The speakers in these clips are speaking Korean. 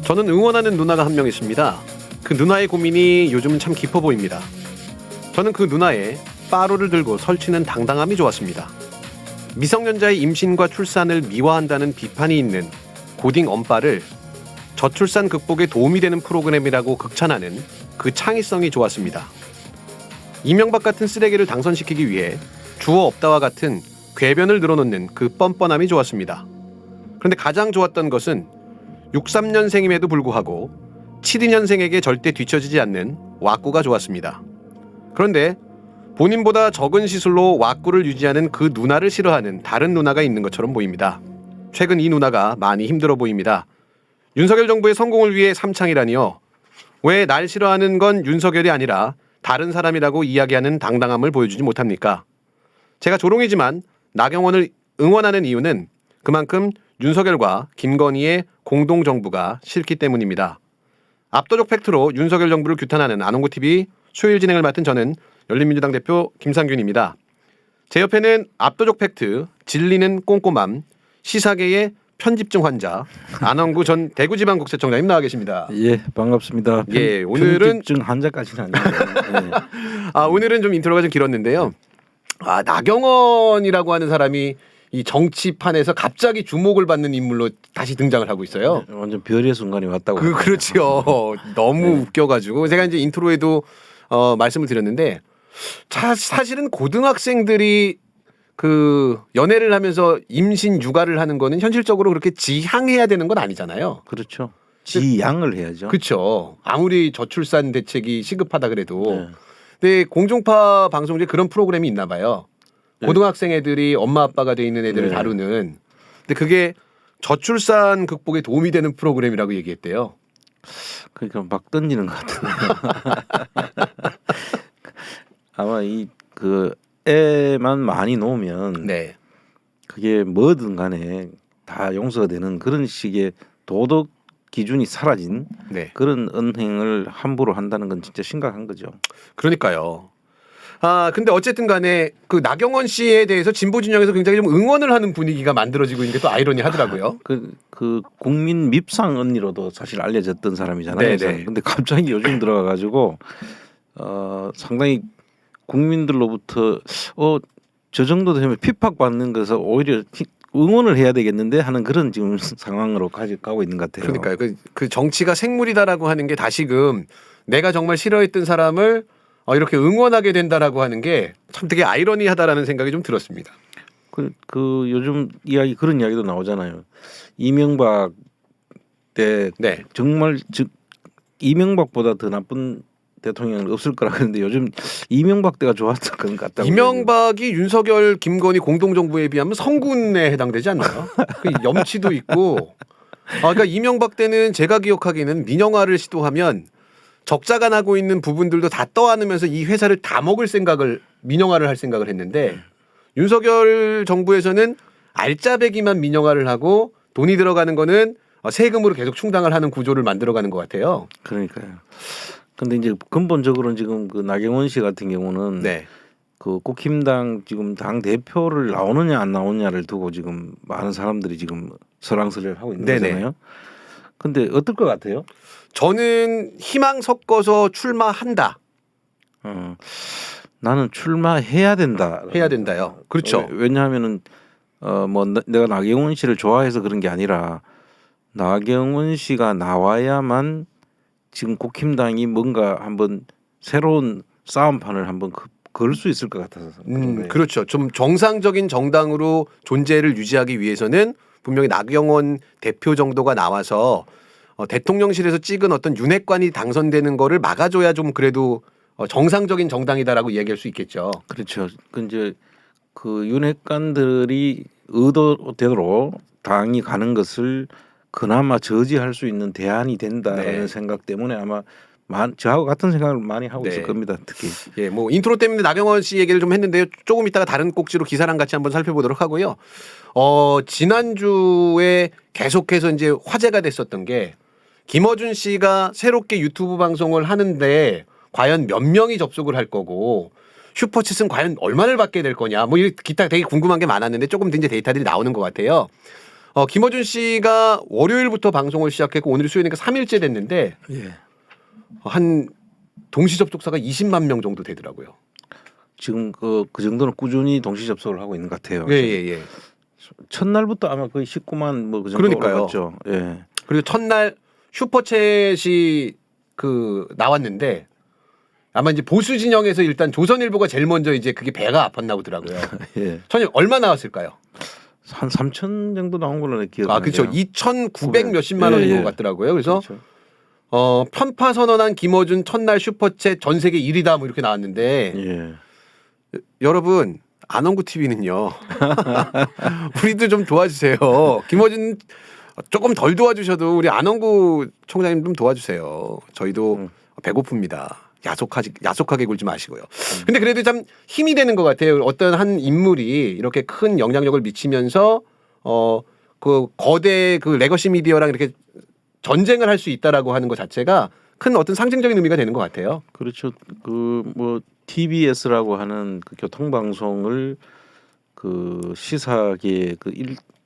저는 응원하는 누나가 한 명 있습니다. 그 누나의 고민이 요즘은 참 깊어 보입니다. 저는 그 누나의 빠루를 들고 설치는 당당함이 좋았습니다. 미성년자의 임신과 출산을 미화한다는 비판이 있는 고딩 엄빠를 저출산 극복에 도움이 되는 프로그램이라고 극찬하는 그 창의성이 좋았습니다. 이명박 같은 쓰레기를 당선시키기 위해 주어 없다와 같은 궤변을 늘어놓는 그 뻔뻔함이 좋았습니다. 그런데 가장 좋았던 것은 63년생임에도 불구하고 72년생에게 절대 뒤처지지 않는 왁구가 좋았습니다. 그런데 본인보다 적은 시술로 왁구를 유지하는 그 누나를 싫어하는 다른 누나가 있는 것처럼 보입니다. 최근 이 누나가 많이 힘들어 보입니다. 윤석열 정부의 성공을 위해 삼창이라니요. 왜 날 싫어하는 건 윤석열이 아니라 다른 사람이라고 이야기하는 당당함을 보여주지 못합니까? 제가 조롱이지만 나경원을 응원하는 이유는 그만큼 윤석열과 김건희의 공동정부가 싫기 때문입니다. 압도적 팩트로 윤석열 정부를 규탄하는 아농구TV 수요일 진행을 맡은 저는 열린민주당 대표 김상균입니다. 제 옆에는 압도적 팩트, 진리는 꼼꼼함, 시사계의 편집증 환자 안원구 전 대구지방국세청장님 나와 계십니다. 예, 반갑습니다. 예, 오늘은 편집증 환자까지는 아닌데. 예. 오늘은 좀 인트로가 좀 길었는데요. 나경원이라고 하는 사람이 이 정치판에서 갑자기 주목을 받는 인물로 다시 등장을 하고 있어요. 완전 별의 순간이 왔다고. 그렇죠. 너무 웃겨가지고 제가 이제 인트로에도 말씀을 드렸는데 사실은 고등학생들이 그 연애를 하면서 임신 육아를 하는 거는 현실적으로 그렇게 지향해야 되는 건 아니잖아요. 그렇죠. 지양을 해야죠. 그렇죠. 아무리 저출산 대책이 시급하다 그래도. 네. 근데 공중파 방송국에 그런 프로그램이 있나 봐요. 네. 고등학생 애들이 엄마 아빠가 돼 있는 애들을 네. 다루는. 근데 그게 저출산 극복에 도움이 되는 프로그램이라고 얘기했대요. 그러니까 막 던지는 것 같은데. 아마 이 그 애만 많이 놓으면 네. 그게 뭐든 간에 다 용서가 되는 그런 식의 도덕 기준이 사라진 네. 그런 언행을 함부로 한다는 건 진짜 심각한 거죠. 그러니까요. 근데 어쨌든 간에 그 나경원 씨에 대해서 진보 진영에서 굉장히 좀 응원을 하는 분위기가 만들어지고 있는 게 또 아이러니하더라고요. 그 국민 밉상 언니로도 사실 알려졌던 사람이잖아요. 네네. 근데 갑자기 요즘 들어가가지고 상당히 국민들로부터 저 정도 되면 핍박받는 것에서 오히려 응원을 해야 되겠는데 하는 그런 지금 상황으로 가고 있는 것 같아요. 그러니까요. 그 정치가 생물이다라고 하는 게 다시금 내가 정말 싫어했던 사람을 이렇게 응원하게 된다라고 하는 게 참 되게 아이러니하다라는 생각이 좀 들었습니다. 그 요즘 그런 이야기도 나오잖아요. 이명박 때 네. 정말 이명박보다 더 나쁜 대통령은 없을 거라 그러는데 요즘 이명박 때가 좋았던 것 같다고. 이명박이 윤석열, 김건희 공동정부에 비하면 성군에 해당되지 않나요? 그 염치도 있고. 그러니까 이명박 때는 제가 기억하기에는 민영화를 시도하면 적자가 나고 있는 부분들도 다 떠안으면서 이 회사를 다 먹을 생각을 민영화를 할 생각을 했는데 윤석열 정부에서는 알짜배기만 민영화를 하고 돈이 들어가는 거는 세금으로 계속 충당을 하는 구조를 만들어가는 것 같아요. 그러니까요. 근데 이제 근본적으로는 지금 그 나경원 씨 같은 경우는 네. 그 국힘당 지금 당 대표를 나오느냐 안 나오느냐를 두고 지금 많은 사람들이 지금 설왕설래하고 있는 네네. 거잖아요. 근데 어떨 것 같아요? 저는 희망 섞어서 출마한다. 나는 출마해야 된다. 해야 된다요. 그렇죠. 왜냐하면은 내가 나경원 씨를 좋아해서 그런 게 아니라 나경원 씨가 나와야만 지금 국힘당이 뭔가 한번 새로운 싸움판을 한번 걸 수 있을 것 같아서 그런 거예요. 그렇죠. 좀 정상적인 정당으로 존재를 유지하기 위해서는 분명히 나경원 대표 정도가 나와서 대통령실에서 찍은 어떤 윤핵관이 당선되는 거를 막아줘야 좀 그래도 정상적인 정당이다라고 이야기할 수 있겠죠. 그렇죠. 그 이제 그 윤핵관들이 의도대로 당이 가는 것을 그나마 저지할 수 있는 대안이 된다는 네. 생각 때문에 아마 저하고 같은 생각을 많이 하고 있을 네. 겁니다. 특히. 예, 뭐 인트로 때문에 나경원 씨 얘기를 좀 했는데요. 조금 이따가 다른 꼭지로 기사랑 같이 한번 살펴보도록 하고요. 지난주에 계속해서 이제 화제가 됐었던 게 김어준 씨가 새롭게 유튜브 방송을 하는데 과연 몇 명이 접속을 할 거고 슈퍼챗은 과연 얼마를 받게 될 거냐. 뭐 기타 되게 궁금한 게 많았는데 조금 더 이제 데이터들이 나오는 것 같아요. 김어준 씨가 월요일부터 방송을 시작했고 오늘이 수요일이니까 3일째 됐는데 예. 한 동시 접속자가 20만 명 정도 되더라고요. 지금 그 정도는 꾸준히 동시 접속을 하고 있는 것 같아요. 예. 첫날부터 아마 거의 19만 뭐 그 정도 그러니까요. 올랐죠. 예. 그리고 첫날 슈퍼챗이 나왔는데 아마 이제 보수 진영에서 일단 조선일보가 제일 먼저 이제 그게 배가 아팠나 보더라고요. 예. 천이 얼마 나왔을까요? 한 3천 정도 나온 걸로 내 기억이 그렇죠. 2,900 몇십만 원인 예, 것 같더라고요. 그래서 그렇죠. 편파 선언한 김어준 첫날 슈퍼챗 전 세계 1위다 뭐 이렇게 나왔는데 예. 여러분 안원구 TV는요. 우리도 좀 도와주세요. 김어준 조금 덜 도와주셔도 우리 안원구 총장님 좀 도와주세요. 저희도 배고픕니다. 야속하게 굴지 마시고요. 근데 그래도 참 힘이 되는 것 같아요. 어떤 한 인물이 이렇게 큰 영향력을 미치면서 그 거대 그 레거시 미디어랑 이렇게 전쟁을 할 수 있다라고 하는 것 자체가 큰 어떤 상징적인 의미가 되는 것 같아요. 그렇죠. 그 뭐 TBS라고 하는 그 교통방송을 그 시사계 그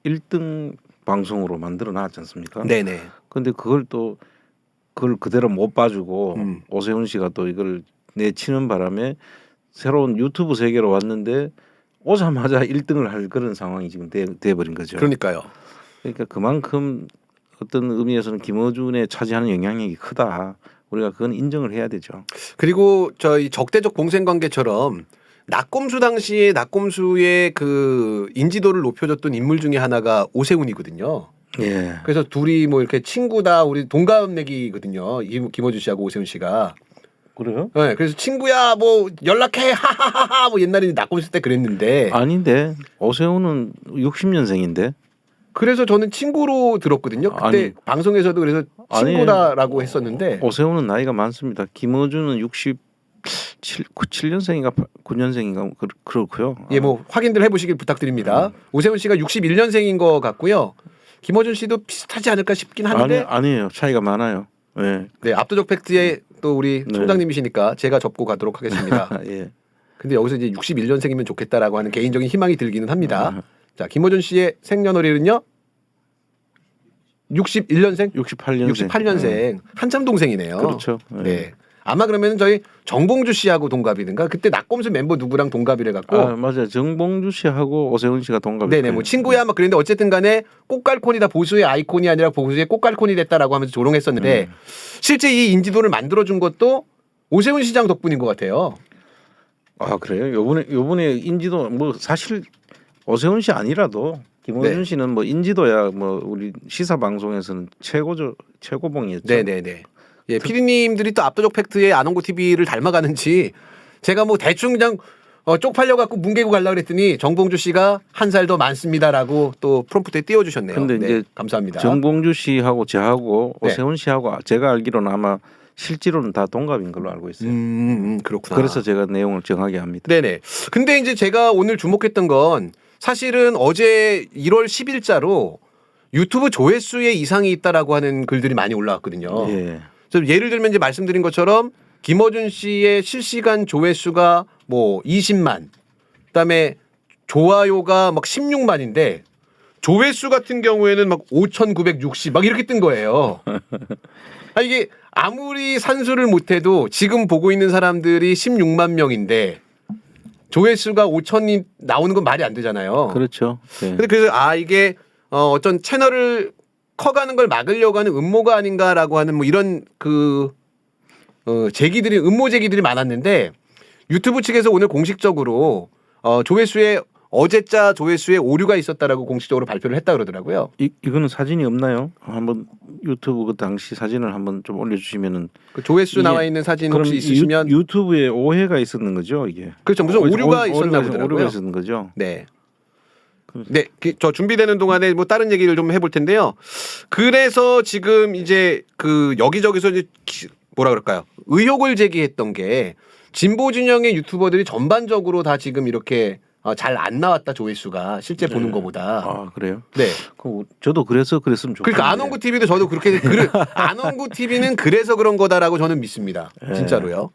1등 방송으로 만들어 놨지 않습니까? 네네. 근데 그걸 그대로 못 봐주고 음. 오세훈 씨가 또 이걸 내치는 바람에 새로운 유튜브 세계로 왔는데 오자마자 1등을 할 그런 상황이 지금 돼 버린 거죠. 그러니까요. 그러니까 그만큼 어떤 의미에서는 김어준의 차지하는 영향력이 크다. 우리가 그건 인정을 해야 되죠. 그리고 저희 적대적 공생 관계처럼 낙검수 당시에 낙검수의 그 인지도를 높여줬던 인물 중에 하나가 오세훈이거든요. 예. 그래서 둘이 뭐 이렇게 친구다, 우리 동갑내기거든요. 김어준 씨하고 오세훈 씨가. 그래요? 네, 그래서 친구야 뭐 연락해 하하하하 뭐 옛날에 낙검수 때 그랬는데. 아닌데 오세훈은 60년생인데. 그래서 저는 친구로 들었거든요. 그때 아니. 방송에서도 그래서 친구다라고 했었는데. 오세훈은 나이가 많습니다. 김어준은 7년생인가 9년생인가 그렇고요. 예, 뭐 확인들 해보시길 부탁드립니다. 오세훈 씨가 61년생인 것 같고요. 김어준 씨도 비슷하지 않을까 싶긴 한데. 아니에요. 차이가 많아요. 예. 네, 압도적 팩트에 또 우리 네. 총장님이시니까 제가 접고 가도록 하겠습니다. 예. 근데 여기서 이제 61년생이면 좋겠다라고 하는 개인적인 희망이 들기는 합니다. 자, 김어준 씨의 생년월일은요? 61년생? 68년생. 68년생. 한참 동생이네요. 그렇죠. 네. 아마 그러면 저희 정봉주 씨하고 동갑이든가 그때 낙검수 멤버 누구랑 동갑이래 갖고. 맞아요. 정봉주 씨하고 오세훈 씨가 동갑이에요. 네네, 뭐 친구야 막 그랬는데 어쨌든 간에 꽃갈콘이다, 보수의 아이콘이 아니라 보수의 꽃갈콘이 됐다라고 하면서 조롱했었는데 실제 이 인지도를 만들어준 것도 오세훈 시장 덕분인 것 같아요. 그래요? 요번에 인지도 뭐 사실 오세훈 씨 아니라도 김어준 네. 씨는 뭐 인지도야 뭐 우리 시사 방송에서는 최고봉이었죠. 네네네. 예, 피디님들이 또 압도적 팩트의 안원구 TV를 닮아가는지 제가 뭐 대충 그냥 쪽팔려 갖고 뭉개고 가려고 그랬더니 정봉주 씨가 한 살 더 많습니다라고 또 프롬프트에 띄워주셨네요. 근데 네, 이제 감사합니다. 정봉주 씨하고 저하고 네. 오세훈 씨하고 제가 알기로는 아마 실제로는 다 동갑인 걸로 알고 있어요. 그렇구나. 그래서 제가 내용을 정하게 합니다. 네네. 근데 이제 제가 오늘 주목했던 건 사실은 어제 1월 10일자로 유튜브 조회수에 이상이 있다라고 하는 글들이 많이 올라왔거든요. 예. 그래서 예를 들면 이제 말씀드린 것처럼 김어준 씨의 실시간 조회수가 뭐 20만, 그다음에 좋아요가 막 16만인데 조회수 같은 경우에는 막 5,960 막 이렇게 뜬 거예요. 이게 아무리 산수를 못해도 지금 보고 있는 사람들이 16만 명인데 조회수가 5천이 나오는 건 말이 안 되잖아요. 그렇죠. 예. 근데 그래서 이게 어떤 채널을 커가는 걸 막으려고 하는 음모가 아닌가라고 하는 뭐 이런 음모 제기들이 많았는데 유튜브 측에서 오늘 공식적으로 어제자 조회수에 오류가 있었다라고 공식적으로 발표를 했다 그러더라고요. 이거는 사진이 없나요? 한번 유튜브 그 당시 사진을 한번 좀 올려주시면은 그 조회수 나와 있는 사진 혹시 있으시면 유튜브에 오해가 있었는 거죠 이게. 그렇죠. 무슨 오류가 있었나 보더라고요. 오류가 있었는 거죠. 네. 네, 저 준비되는 동안에 뭐 다른 얘기를 좀 해볼 텐데요. 그래서 지금 이제 그 여기저기서 이제 뭐라 그럴까요? 의혹을 제기했던 게 진보 진영의 유튜버들이 전반적으로 다 지금 이렇게 잘 안 나왔다 조회수가 실제 보는 것보다. 그래요? 네. 저도 그랬으면 좋겠는데. 그러니까 안원구 TV도 저도 그렇게 안원구 TV는 그래서 그런 거다라고 저는 믿습니다. 진짜로요.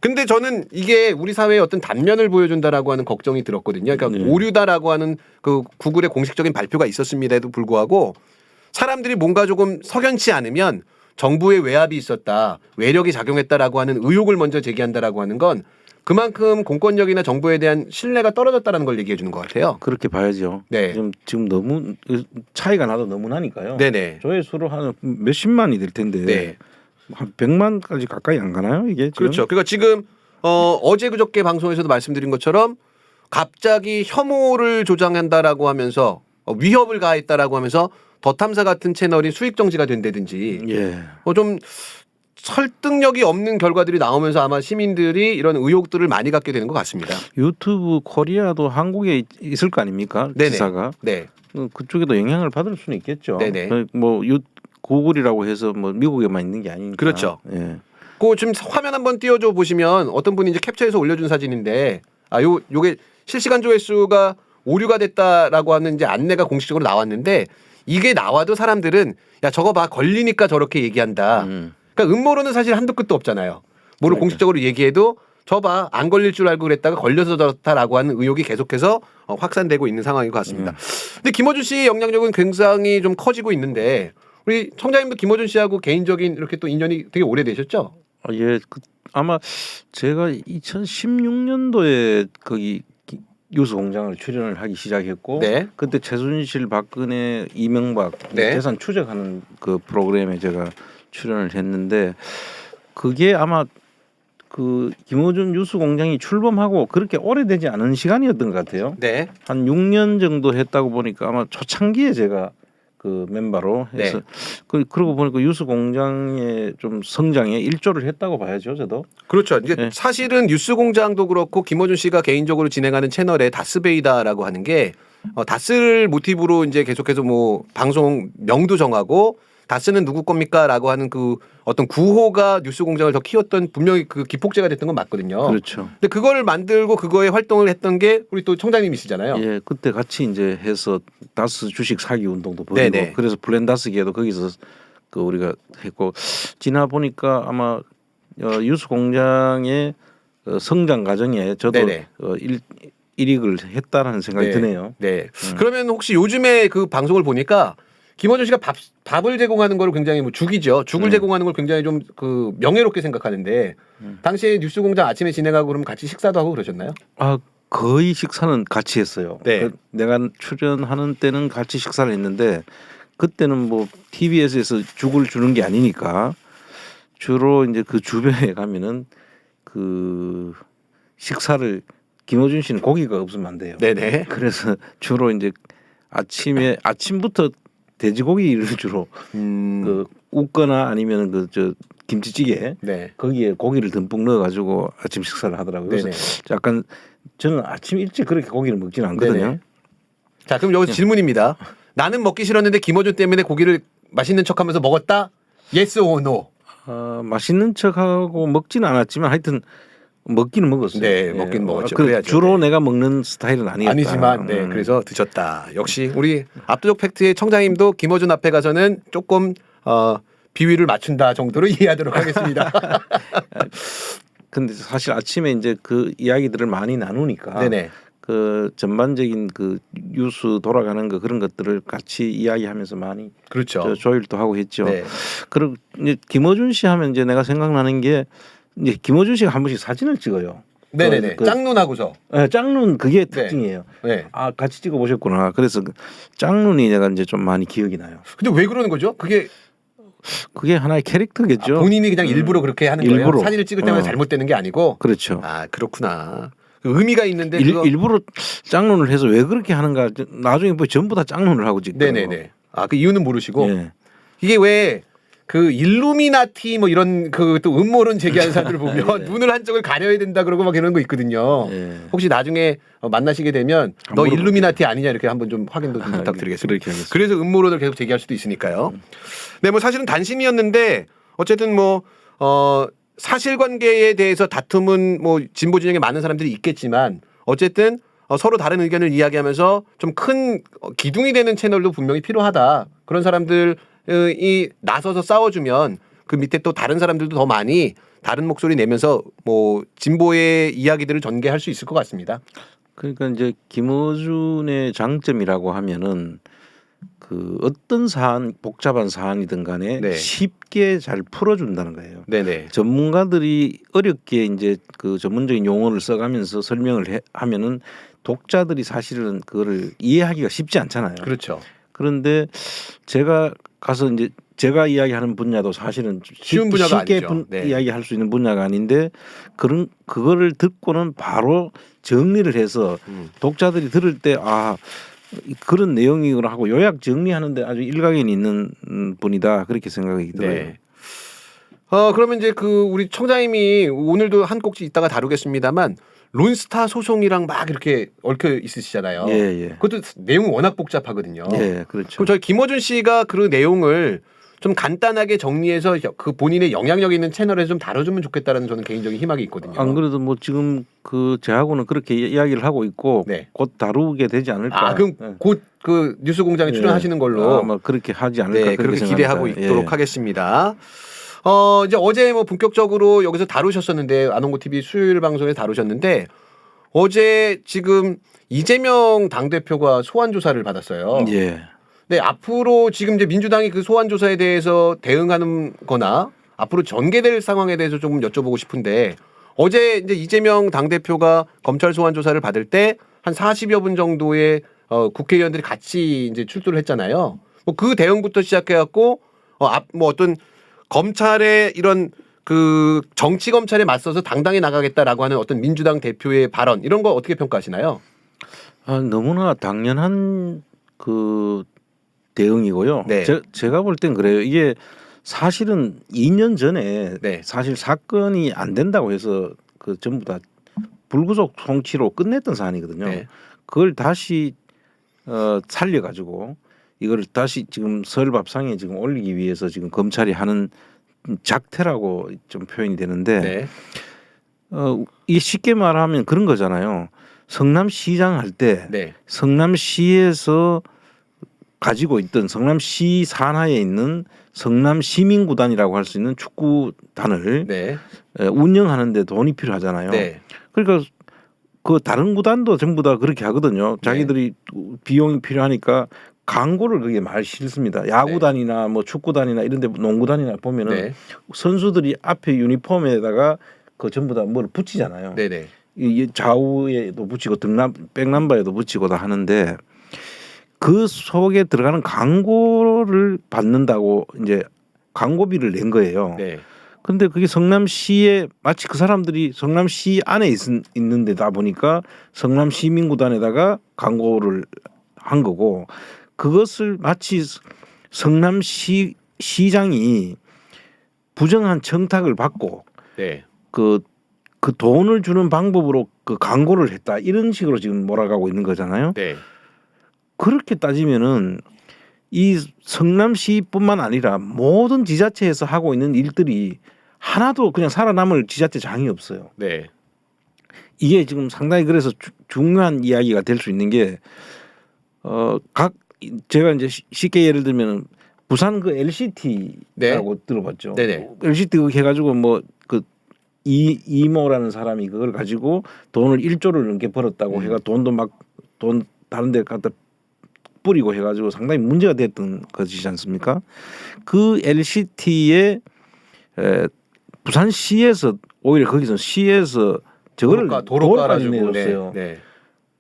근데 저는 이게 우리 사회의 어떤 단면을 보여준다라고 하는 걱정이 들었거든요. 그러니까 네. 오류다라고 하는 그 구글의 공식적인 발표가 있었음에도 불구하고 사람들이 뭔가 조금 석연치 않으면 정부의 외압이 있었다, 외력이 작용했다라고 하는 의혹을 먼저 제기한다라고 하는 건 그만큼 공권력이나 정부에 대한 신뢰가 떨어졌다라는 걸 얘기해 주는 것 같아요. 그렇게 봐야죠. 네. 지금 너무 차이가 나도 너무 나니까요. 네네. 조회수로 한 몇십만이 될 텐데 네. 한 100만까지 가까이 안 가나요 이게? 지금? 그렇죠. 그러니까 지금 어제 그저께 방송에서도 말씀드린 것처럼 갑자기 혐오를 조장한다라고 하면서 위협을 가했다라고 하면서 더 탐사 같은 채널이 수익 정지가 된다든지 예. 좀 설득력이 없는 결과들이 나오면서 아마 시민들이 이런 의혹들을 많이 갖게 되는 것 같습니다. 유튜브 코리아도 한국에 있을 거 아닙니까? 네네. 지사가 네. 그쪽에도 영향을 받을 수는 있겠죠. 네네. 뭐 구글이라고 해서 뭐 미국에만 있는 게 아니니까. 그렇죠. 예. 그 지금 화면 한번 띄워줘 보시면 어떤 분이 이제 캡처해서 올려준 사진인데 요게 실시간 조회수가 오류가 됐다라고 하는 이제 안내가 공식적으로 나왔는데 이게 나와도 사람들은 야 저거 봐 걸리니까 저렇게 얘기한다. 그러니까 음모론은 사실 한도 끝도 없잖아요. 뭐를 그러니까. 공식적으로 얘기해도 저봐 안 걸릴 줄 알고 그랬다가 걸려서 저렇다라고 하는 의혹이 계속해서 확산되고 있는 상황인 것 같습니다. 근데 김어준 씨의 영향력은 굉장히 좀 커지고 있는데 우리 청장님도 김어준 씨하고 개인적인 이렇게 또 인연이 되게 오래되셨죠? 예. 아마 제가 2016년도에 거기 뉴스공장을 출연을 하기 시작했고 네. 그때 최순실, 박근혜, 이명박 네. 재산 추적하는 그 프로그램에 제가 출연을 했는데 그게 아마 그 김어준 뉴스공장이 출범하고 그렇게 오래되지 않은 시간이었던 것 같아요. 네. 한 6년 정도 했다고 보니까 아마 초창기에 제가 그 멤버로 해서 네. 그러고 보니까 뉴스공장의 좀 성장에 일조를 했다고 봐야죠, 저도. 그렇죠. 이제 네. 사실은 뉴스공장도 그렇고 김어준 씨가 개인적으로 진행하는 채널에 다스베이다라고 하는 게 다스를 모티브로 이제 계속해서 뭐 방송 명도 정하고 다스는 누구 겁니까라고 하는 그 어떤 구호가 뉴스공장을 더 키웠던 분명히 그 기폭제가 됐던 건 맞거든요. 그렇죠. 근데 그거를 만들고 그거에 활동을 했던 게 우리 또 청장님이시잖아요. 예, 그때 같이 이제 해서 다스 주식 사기 운동도 벌이고 네네. 그래서 플랜다스기에도 거기서 그 우리가 했고 지나 보니까 아마 뉴스공장의 성장 과정에 저도 네네. 일익을 했다라는 생각이 네. 드네요. 네. 그러면 혹시 요즘에 그 방송을 보니까 김어준 씨가 밥을 제공하는 걸 굉장히 뭐 죽이죠. 죽을 제공하는 걸 굉장히 좀 그 명예롭게 생각하는데 당시에 뉴스공장 아침에 진행하고 그러면 같이 식사도 하고 그러셨나요? 아 거의 식사는 같이 했어요. 네. 내가 출연하는 때는 같이 식사를 했는데 그때는 뭐 TBS에서 죽을 주는 게 아니니까 주로 이제 그 주변에 가면은 그 식사를 김어준 씨는 고기가 없으면 안 돼요. 네네. 그래서 주로 이제 아침부터 돼지고기를 주로 그 굽거나 아니면 그 저 김치찌개 네. 거기에 고기를 듬뿍 넣어가지고 아침 식사를 하더라고요. 그래서 네네. 약간 저는 아침 일찍 그렇게 고기를 먹지는 않거든요. 네네. 자, 그럼 여기서 질문입니다. 나는 먹기 싫었는데 김어준 때문에 고기를 맛있는 척하면서 먹었다? Yes or no? 맛있는 척하고 먹지는 않았지만 하여튼 먹기는 먹었어요. 네, 먹긴 먹었죠. 그 그래야죠. 주로 네. 내가 먹는 스타일은 아니었다. 아니지만 네, 그래서 드셨다. 역시 우리 압도적 팩트의 청장님도 김어준 앞에 가서는 조금 비위를 맞춘다 정도로 이해하도록 하겠습니다. 근데 사실 아침에 이제 그 이야기들을 많이 나누니까 네네. 그 전반적인 그 뉴스 돌아가는 거 그런 것들을 같이 이야기하면서 많이 그렇죠. 조율도 하고 했죠. 네. 그리고 이제 김어준 씨 하면 이제 내가 생각나는 게 이제 김어준 씨가 한 번씩 사진을 찍어요. 네네네. 짝눈하고서. 네, 짝눈 그게 특징이에요. 네. 아 같이 찍어 보셨구나. 그래서 그 짝눈이 내가 이제 좀 많이 기억이 나요. 근데 왜 그러는 거죠? 그게 하나의 캐릭터겠죠. 본인이 그냥 일부러 그렇게 하는 거예요. 일부러. 사진을 찍을 때마다 잘못되는 게 아니고. 그렇죠. 아 그렇구나. 그 의미가 있는데 그거. 일부러 짝눈을 해서 왜 그렇게 하는가 나중에 보면 전부 다 짝눈을 하고 찍더라고요. 네네네. 아 그 이유는 모르시고 예. 이게 왜 그 일루미나티 뭐 이런 그 또 음모론 제기하는 사람들 보면 눈을 한쪽을 가려야 된다 그러고 막 이런 거 있거든요. 예. 혹시 나중에 만나시게 되면 너 물어볼게요. 일루미나티 아니냐 이렇게 한번 좀 확인도 좀 부탁드리겠습니다. 그렇게 하겠습니다. 그래서 음모론을 계속 제기할 수도 있으니까요. 네, 뭐 사실은 단신이었는데 어쨌든 뭐 사실관계에 대해서 다툼은 뭐 진보 진영에 많은 사람들이 있겠지만 어쨌든 서로 다른 의견을 이야기하면서 좀 큰 기둥이 되는 채널도 분명히 필요하다. 그런 사람들이 나서서 싸워주면 그 밑에 또 다른 사람들도 더 많이 다른 목소리 내면서 뭐 진보의 이야기들을 전개할 수 있을 것 같습니다. 그러니까 이제 김어준의 장점이라고 하면은 그 어떤 사안 복잡한 사안이든 간에 네. 쉽게 잘 풀어준다는 거예요. 네네. 전문가들이 어렵게 이제 그 전문적인 용어를 써가면서 설명을 하면은 독자들이 사실은 그거를 이해하기가 쉽지 않잖아요. 그렇죠. 그런데 제가 가서 이제 제가 이야기하는 분야도 사실은 쉬운 분야가 쉽게 아니죠. 네. 이야기할 수 있는 분야가 아닌데 그거를 듣고는 바로 정리를 해서 독자들이 들을 때 그런 내용이구나 하고 요약 정리하는데 아주 일가견이 있는 분이다 그렇게 생각이 들어요. 네. 그러면 이제 그 우리 청장님이 오늘도 한 꼭지 이따가 다루겠습니다만 론스타 소송이랑 막 이렇게 얽혀 있으시잖아요. 예, 예. 그것도 내용이 워낙 복잡하거든요. 예, 그렇죠. 그럼 저희 김어준 씨가 그 내용을 좀 간단하게 정리해서 그 본인의 영향력 있는 채널에서 좀 다뤄주면 좋겠다라는 저는 개인적인 희망이 있거든요. 안 그래도 뭐 지금 그 저하고는 그렇게 이야기를 하고 있고 네. 곧 다루게 되지 않을까. 그럼 예. 곧 그 뉴스공장에 출연하시는 걸로 아마 그렇게 하지 않을까. 네, 그렇게 생각합니다. 기대하고 있도록 하겠습니다. 이제 어제 뭐 본격적으로 여기서 다루셨었는데 아농고 TV 수요일 방송에 다루셨는데 어제 지금 이재명 당대표가 소환 조사를 받았어요. 예. 네, 앞으로 지금 이제 민주당이 그 소환 조사에 대해서 대응하는 거나 앞으로 전개될 상황에 대해서 좀 여쭤보고 싶은데 어제 이제 이재명 당대표가 검찰 소환 조사를 받을 때 한 40여 분 정도의 국회의원들이 같이 이제 출두를 했잖아요. 뭐 그 대응부터 시작해 갖고 뭐 어떤 검찰의 이런 그 정치 검찰에 맞서서 당당히 나가겠다라고 하는 어떤 민주당 대표의 발언 이런 거 어떻게 평가하시나요? 너무나 당연한 그 대응이고요. 네. 제가 볼 땐 그래요. 이게 사실은 2년 전에 네. 사실 사건이 안 된다고 해서 그 전부 다 불구속 송치로 끝냈던 사안이거든요. 네. 그걸 다시 살려가지고 이걸 다시 지금 설 밥상에 지금 올리기 위해서 지금 검찰이 하는 작태라고 좀 표현이 되는데 네. 이게 쉽게 말하면 그런 거잖아요. 성남시장 할 때 네. 성남시에서 가지고 있던 성남시 산하에 있는 성남시민구단이라고 할 수 있는 축구단을 네. 운영하는데 돈이 필요하잖아요. 네. 그러니까 그 다른 구단도 전부 다 그렇게 하거든요. 자기들이 비용이 필요하니까 광고를 그게 많이 실습니다. 야구단이나 뭐 축구단이나 이런 데 농구단이나 보면은 네. 선수들이 앞에 유니폼에다가 그 전부 다 뭘 붙이잖아요. 네네. 이 좌우에도 붙이고 백남바에도 붙이고 다 하는데 그 속에 들어가는 광고를 받는다고 이제 광고비를 낸 거예요. 네. 근데 그게 성남시에 마치 그 사람들이 성남시 안에 있는 데다 보니까 성남시민구단에다가 광고를 한 거고 그것을 마치 성남시 시장이 부정한 청탁을 받고 네. 그 돈을 주는 방법으로 그 광고를 했다 이런 식으로 지금 몰아가고 있는 거잖아요. 네. 그렇게 따지면은 이 성남시뿐만 아니라 모든 지자체에서 하고 있는 일들이 하나도 그냥 살아남을 지자체장이 없어요. 네. 이게 지금 상당히 그래서 중요한 이야기가 될 수 있는 게 제가 이제 쉽게 예를 들면 부산 그 LCT라고 들어봤죠. 네네. LCT 해가지고 뭐 그 이모라는 사람이 그걸 가지고 돈을 1조를 넘게 벌었다고 해가 돈 다른 데 갖다 뿌리고 해가지고 상당히 문제가 됐던 것이지 않습니까? 그 LCT의 부산시에서 오히려 거기서 시에서 저거를 도로가까지 내줬어요. 네.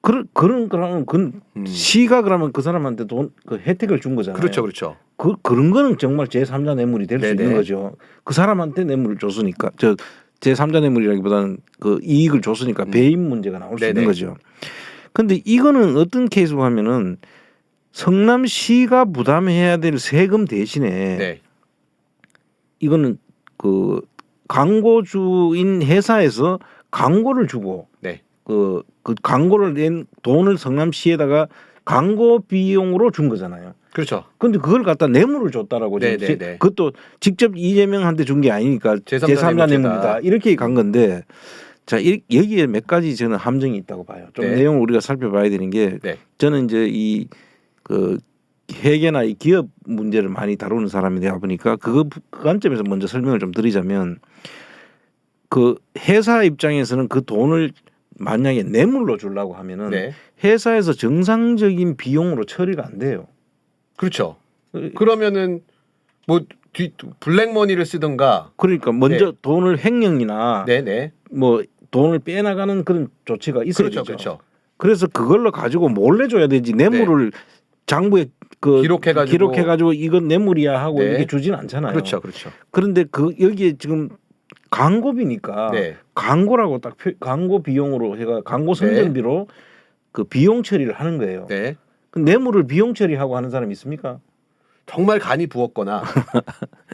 그러면 그 시가 그러면 그 사람한테 그 혜택을 준 거잖아요. 그렇죠, 그렇죠. 그런 거는 정말 제3자 뇌물이 될 수 있는 거죠. 그 사람한테 뇌물을 줬으니까 제3자 뇌물이라기보다는 그 이익을 줬으니까 배임 문제가 나올 수 있는 거죠. 근데 이거는 어떤 케이스고 하면은 성남시가 부담해야 될 세금 대신에 이거는 그 광고주인 회사에서 광고를 주고 그 광고를 낸 돈을 성남시에다가 광고 비용으로 준 거잖아요. 그렇죠. 근데 그걸 갖다 뇌물을 줬다라고 그것도 직접 이재명한테 준 게 아니니까 제3자 뇌물이다 이렇게 간 건데 자 여기에 몇 가지 저는 함정이 있다고 봐요. 좀 내용을 우리가 살펴봐야 되는 게 저는 이제 이 그 회계나 이 기업 문제를 많이 다루는 사람이다 보니까 그 관점에서 먼저 설명을 좀 드리자면 그 회사 입장에서는 그 돈을 만약에 뇌물로 주려고 하면은 네. 회사에서 정상적인 비용으로 처리가 안 돼요. 그렇죠. 그러면은 뭐 블랙머니를 쓰든가. 그러니까 먼저 네. 돈을 횡령이나 네네. 뭐 돈을 빼나가는 그런 조치가 있어야 그렇죠, 되죠. 그렇죠. 그래서 그걸로 가지고 몰래 줘야 되지 뇌물을 장부에 그 기록해가지고 이건 뇌물이야 하고 네. 이렇게 주진 않잖아요. 그렇죠, 그렇죠. 그런데 그 여기에 지금 광고비니까 네. 광고라고 딱 광고 비용으로 해가 광고 선전비로 그 비용 처리를 하는 거예요. 네. 그 뇌물을 비용 처리하고 하는 사람이 있습니까? 정말 간이 부었거나,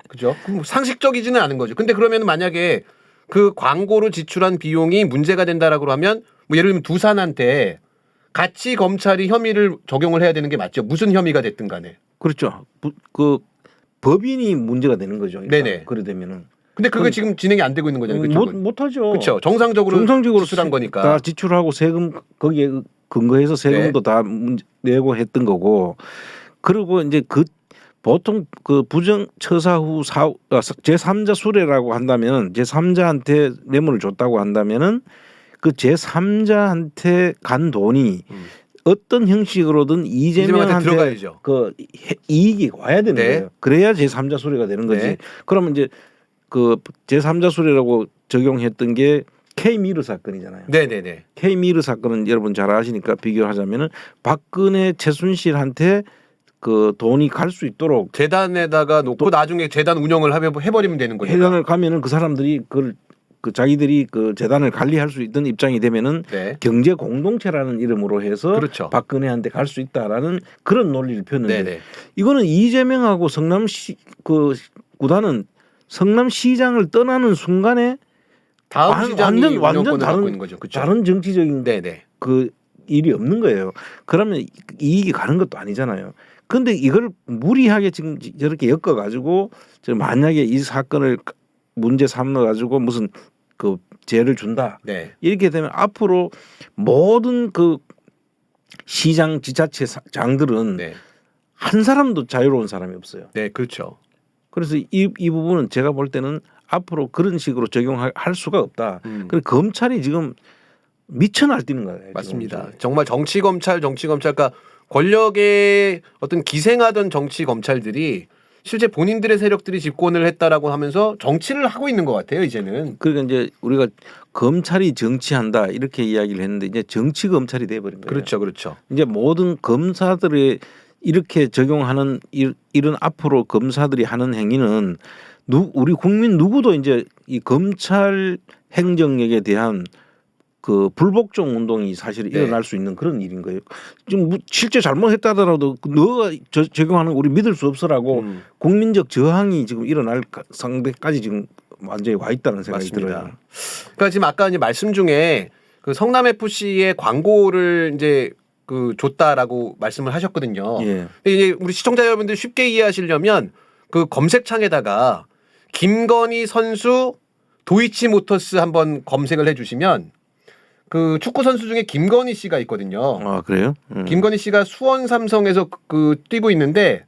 그죠? 그럼 상식적이지는 않은 거죠. 근데 그러면 만약에 그 광고로 지출한 비용이 문제가 된다라고 하면, 뭐 예를 들면 두산한테 같이 검찰이 혐의를 적용을 해야 되는 게 맞죠. 무슨 혐의가 됐든 간에. 그렇죠. 그 법인이 문제가 되는 거죠. 그러니까 네네. 그래 되면은. 근데 그게 지금 진행이 안 되고 있는 거잖아요. 그쪽은. 못하죠. 그렇죠. 정상적으로 지출한 거니까. 다 지출하고 세금 거기에 근거해서 세금도 다 내고 했던 거고. 그리고 이제 그 보통 그 부정 처사 후 제3자 수뢰라고 한다면 제3자한테 뇌물을 줬다고 한다면은 그 제3자한테 간 돈이 어떤 형식으로든 이재명한테 들어가야죠. 그 이익이 와야 되는 거예요. 그래야 제3자 수뢰가 되는 거지. 네. 그러면 이제 그 제3자 수뢰라고 적용했던 게 K미르 사건이잖아요. 네네네. K미르 사건은 여러분 잘 아시니까 비교하자면은 박근혜 최순실한테 그 돈이 갈 수 있도록 재단에다가 놓고 나중에 재단 운영을 해버리면 되는 거죠. 재단을 가면은 그 사람들이 그 자기들이 그 재단을 관리할 수 있던 입장이 되면은 경제 공동체라는 이름으로 해서 그렇죠. 박근혜한테 갈 수 있다라는 그런 논리를 폈는데 네네. 이거는 이재명하고 성남시 그 구단은 성남시장을 떠나는 순간에 다음 시장이 완전 다른 거죠. 그렇죠? 다른 정치적인 네네. 그 일이 없는 거예요. 그러면 이익이 가는 것도 아니잖아요. 근데 이걸 무리하게 지금 저렇게 엮어 가지고 만약에 이 사건을 문제 삼아 가지고 무슨 그 죄를 준다. 네. 이렇게 되면 앞으로 모든 그 시장 지자체장들은 한 사람도 자유로운 사람이 없어요. 네, 그렇죠. 그래서 이 부분은 제가 볼 때는 앞으로 그런 식으로 적용할 수가 없다. 그래서 검찰이 지금 미쳐 날뛰는 거예요. 맞습니다. 정말 정치 검찰 그러니까 권력의 어떤 기생하던 정치 검찰들이 실제 본인들의 세력들이 집권을 했다라고 하면서 정치를 하고 있는 것 같아요. 이제는. 그러니까 이제 우리가 검찰이 정치한다 이렇게 이야기를 했는데 이제 정치 검찰이 돼버린 거예요. 그렇죠, 그렇죠. 이제 모든 검사들의 이렇게 적용하는 이런 앞으로 검사들이 하는 행위는 우리 국민 누구도 이제 이 검찰 행정력에 대한 그 불복종 운동이 사실 일어날 수 있는 그런 일인 거예요. 지금 실제 잘못했다더라도 너가 적용하는 거 우리 믿을 수 없어라고 국민적 저항이 지금 일어날 상대까지 지금 완전히 와 있다는 생각이 맞습니다. 들어요. 그러니까 지금 아까 이제 말씀 중에 그 성남 FC의 광고를 이제 그 줬다라고 말씀을 하셨거든요. 예. 근데 이제 우리 시청자 여러분들 쉽게 이해하시려면 그 검색창에다가 김건희 선수 도이치모터스 한번 검색을 해주시면 그 축구 선수 중에 김건희 씨가 있거든요. 아 그래요? 김건희 씨가 수원 삼성에서 뛰고 있는데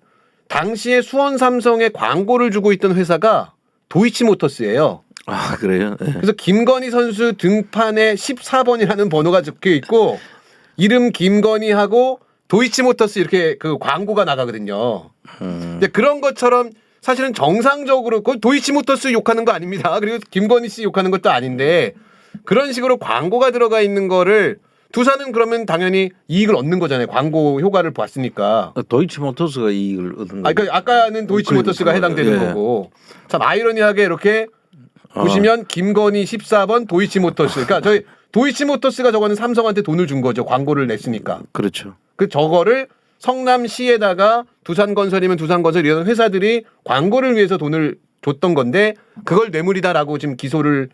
당시에 수원 삼성에 광고를 주고 있던 회사가 도이치모터스예요. 아 그래요? 네. 그래서 김건희 선수 등판에 14번이라는 번호가 적혀 있고 이름 김건희하고 도이치모터스 이렇게 그 광고가 나가거든요. 근데 그런 것처럼 사실은 정상적으로 그 도이치모터스 욕하는 거 아닙니다. 그리고 김건희 씨 욕하는 것도 아닌데 그런 식으로 광고가 들어가 있는 거를 두산은 그러면 당연히 이익을 얻는 거잖아요. 광고 효과를 봤으니까. 도이치모터스가 이익을 얻은 거예요. 그러니까 아까는 도이치모터스가 해당되는 거고. 참 아이러니하게 이렇게 보시면 김건희 14번 도이치모터스. 그러니까 저희 도이치모터스가 저거는 삼성한테 돈을 준 거죠. 광고를 냈으니까. 그렇죠. 그 저거를 성남시에다가 두산건설이면 두산건설 이런 회사들이 광고를 위해서 돈을 줬던 건데 그걸 뇌물이다라고 지금 기소는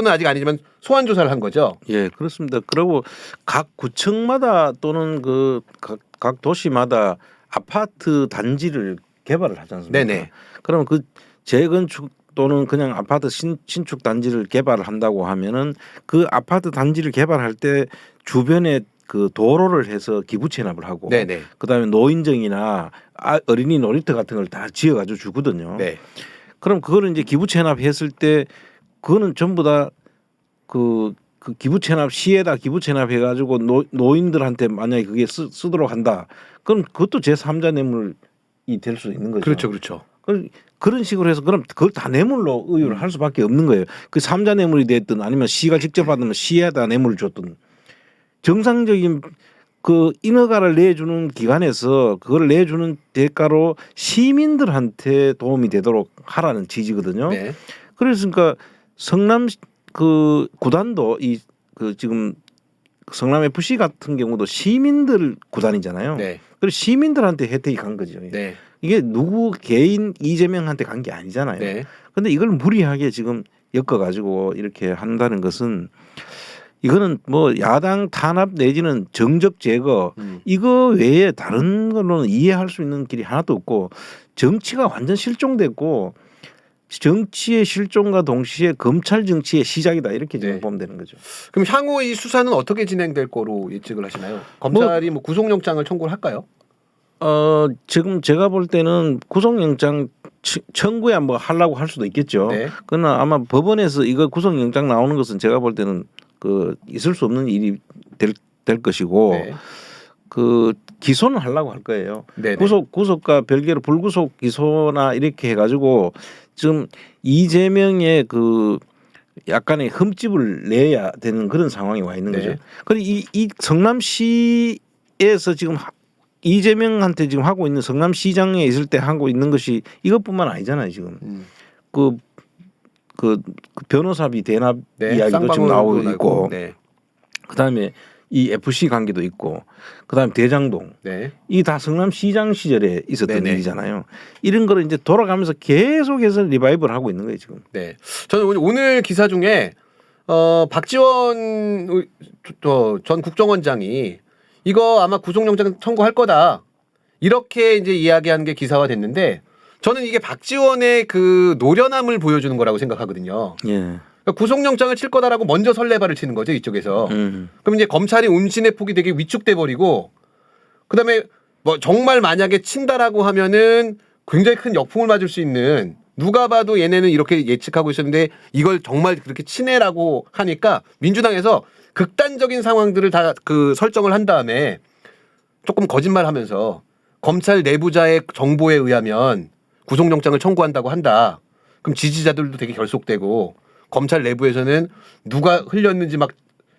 아직 아니지만 소환 조사를 한 거죠. 예, 그렇습니다. 그리고 각 구청마다 또는 그 각 도시마다 아파트 단지를 개발을 하지 않습니까? 네네. 그러면 그 재건축 또는 그냥 아파트 신축 단지를 개발을 한다고 하면은 그 아파트 단지를 개발할 때 주변에 그 도로를 해서 기부 체납을 하고, 네네. 그다음에 노인정이나 어린이 놀이터 같은 걸 다 지어가지고 주거든요. 네. 그럼 그거를 이제 기부 체납했을 때 그거는 전부 다 그 기부 체납 시에다 기부 체납 해가지고 노인들한테 만약에 그게 쓰도록 한다. 그럼 그것도 제3자 뇌물이 될 수 있는 거죠. 그렇죠, 그렇죠. 그런 식으로 해서 그럼 그걸 다 뇌물로 의유를 할 수밖에 없는 거예요. 그 3자 뇌물이 됐든 아니면 시가 직접 받으면 시에다 뇌물을 줬든 정상적인 그 인허가를 내주는 기관에서 그걸 내주는 대가로 시민들한테 도움이 되도록 하라는 지지거든요. 네. 그러니까 성남 그 구단도 이 그 지금 성남 FC 같은 경우도 시민들 구단이잖아요. 네. 그리고 시민들한테 혜택이 간 거죠. 네. 이게 누구 개인 이재명한테 간 게 아니잖아요. 네. 근데 이걸 무리하게 지금 엮어가지고 이렇게 한다는 것은 이거는 뭐 야당 탄압 내지는 정적 제거 이거 외에 다른 걸로는 이해할 수 있는 길이 하나도 없고 정치가 완전 실종됐고 정치의 실종과 동시에 검찰 정치의 시작이다 이렇게 지금 네. 보면 되는 거죠. 그럼 향후 이 수사는 어떻게 진행될 거로 예측을 하시나요? 검찰이 뭐 구속영장을 청구를 할까요? 지금 제가 볼 때는 구속영장 청구야 뭐 하려고 할 수도 있겠죠. 네. 그러나 아마 법원에서 이거 구속영장 나오는 것은 제가 볼 때는 그 있을 수 없는 일이 될 것이고 네. 그 기소는 하려고 할 거예요. 네네. 구속과 별개로 불구속 기소나 이렇게 해가지고 지금 이재명의 그 약간의 흠집을 내야 되는 그런 상황이 와 있는 네. 거죠. 그런데 이 성남시에서 지금 이재명한테 지금 하고 있는 성남시장에 있을 때 하고 있는 것이 이것뿐만 아니잖아요. 지금 그 변호사비 대납 네. 이야기도 지금 나오고 있고 네. 그다음에 이 FC 관계도 있고 그다음에 대장동 네. 이 다 성남시장 시절에 있었던 네네. 일이잖아요. 이런 거를 이제 돌아가면서 계속해서 리바이벌 하고 있는 거예요 지금. 네. 저는 오늘 기사 중에 박지원 전 국정원장이 이거 아마 구속영장 청구할 거다 이렇게 이제 이야기한 게 기사화됐는데 저는 이게 박지원의 그 노련함을 보여주는 거라고 생각하거든요. 예. 그러니까 구속영장을 칠 거다라고 먼저 설레발을 치는 거죠 이쪽에서. 그럼 이제 검찰이 운신의 폭이 되게 위축돼 버리고 그다음에 뭐 정말 만약에 친다라고 하면은 굉장히 큰 역풍을 맞을 수 있는 누가 봐도 얘네는 이렇게 예측하고 있었는데 이걸 정말 그렇게 친해라고 하니까 민주당에서 극단적인 상황들을 다 그 설정을 한 다음에 조금 거짓말하면서 검찰 내부자의 정보에 의하면 구속영장을 청구한다고 한다. 그럼 지지자들도 되게 결속되고 검찰 내부에서는 누가 흘렸는지 막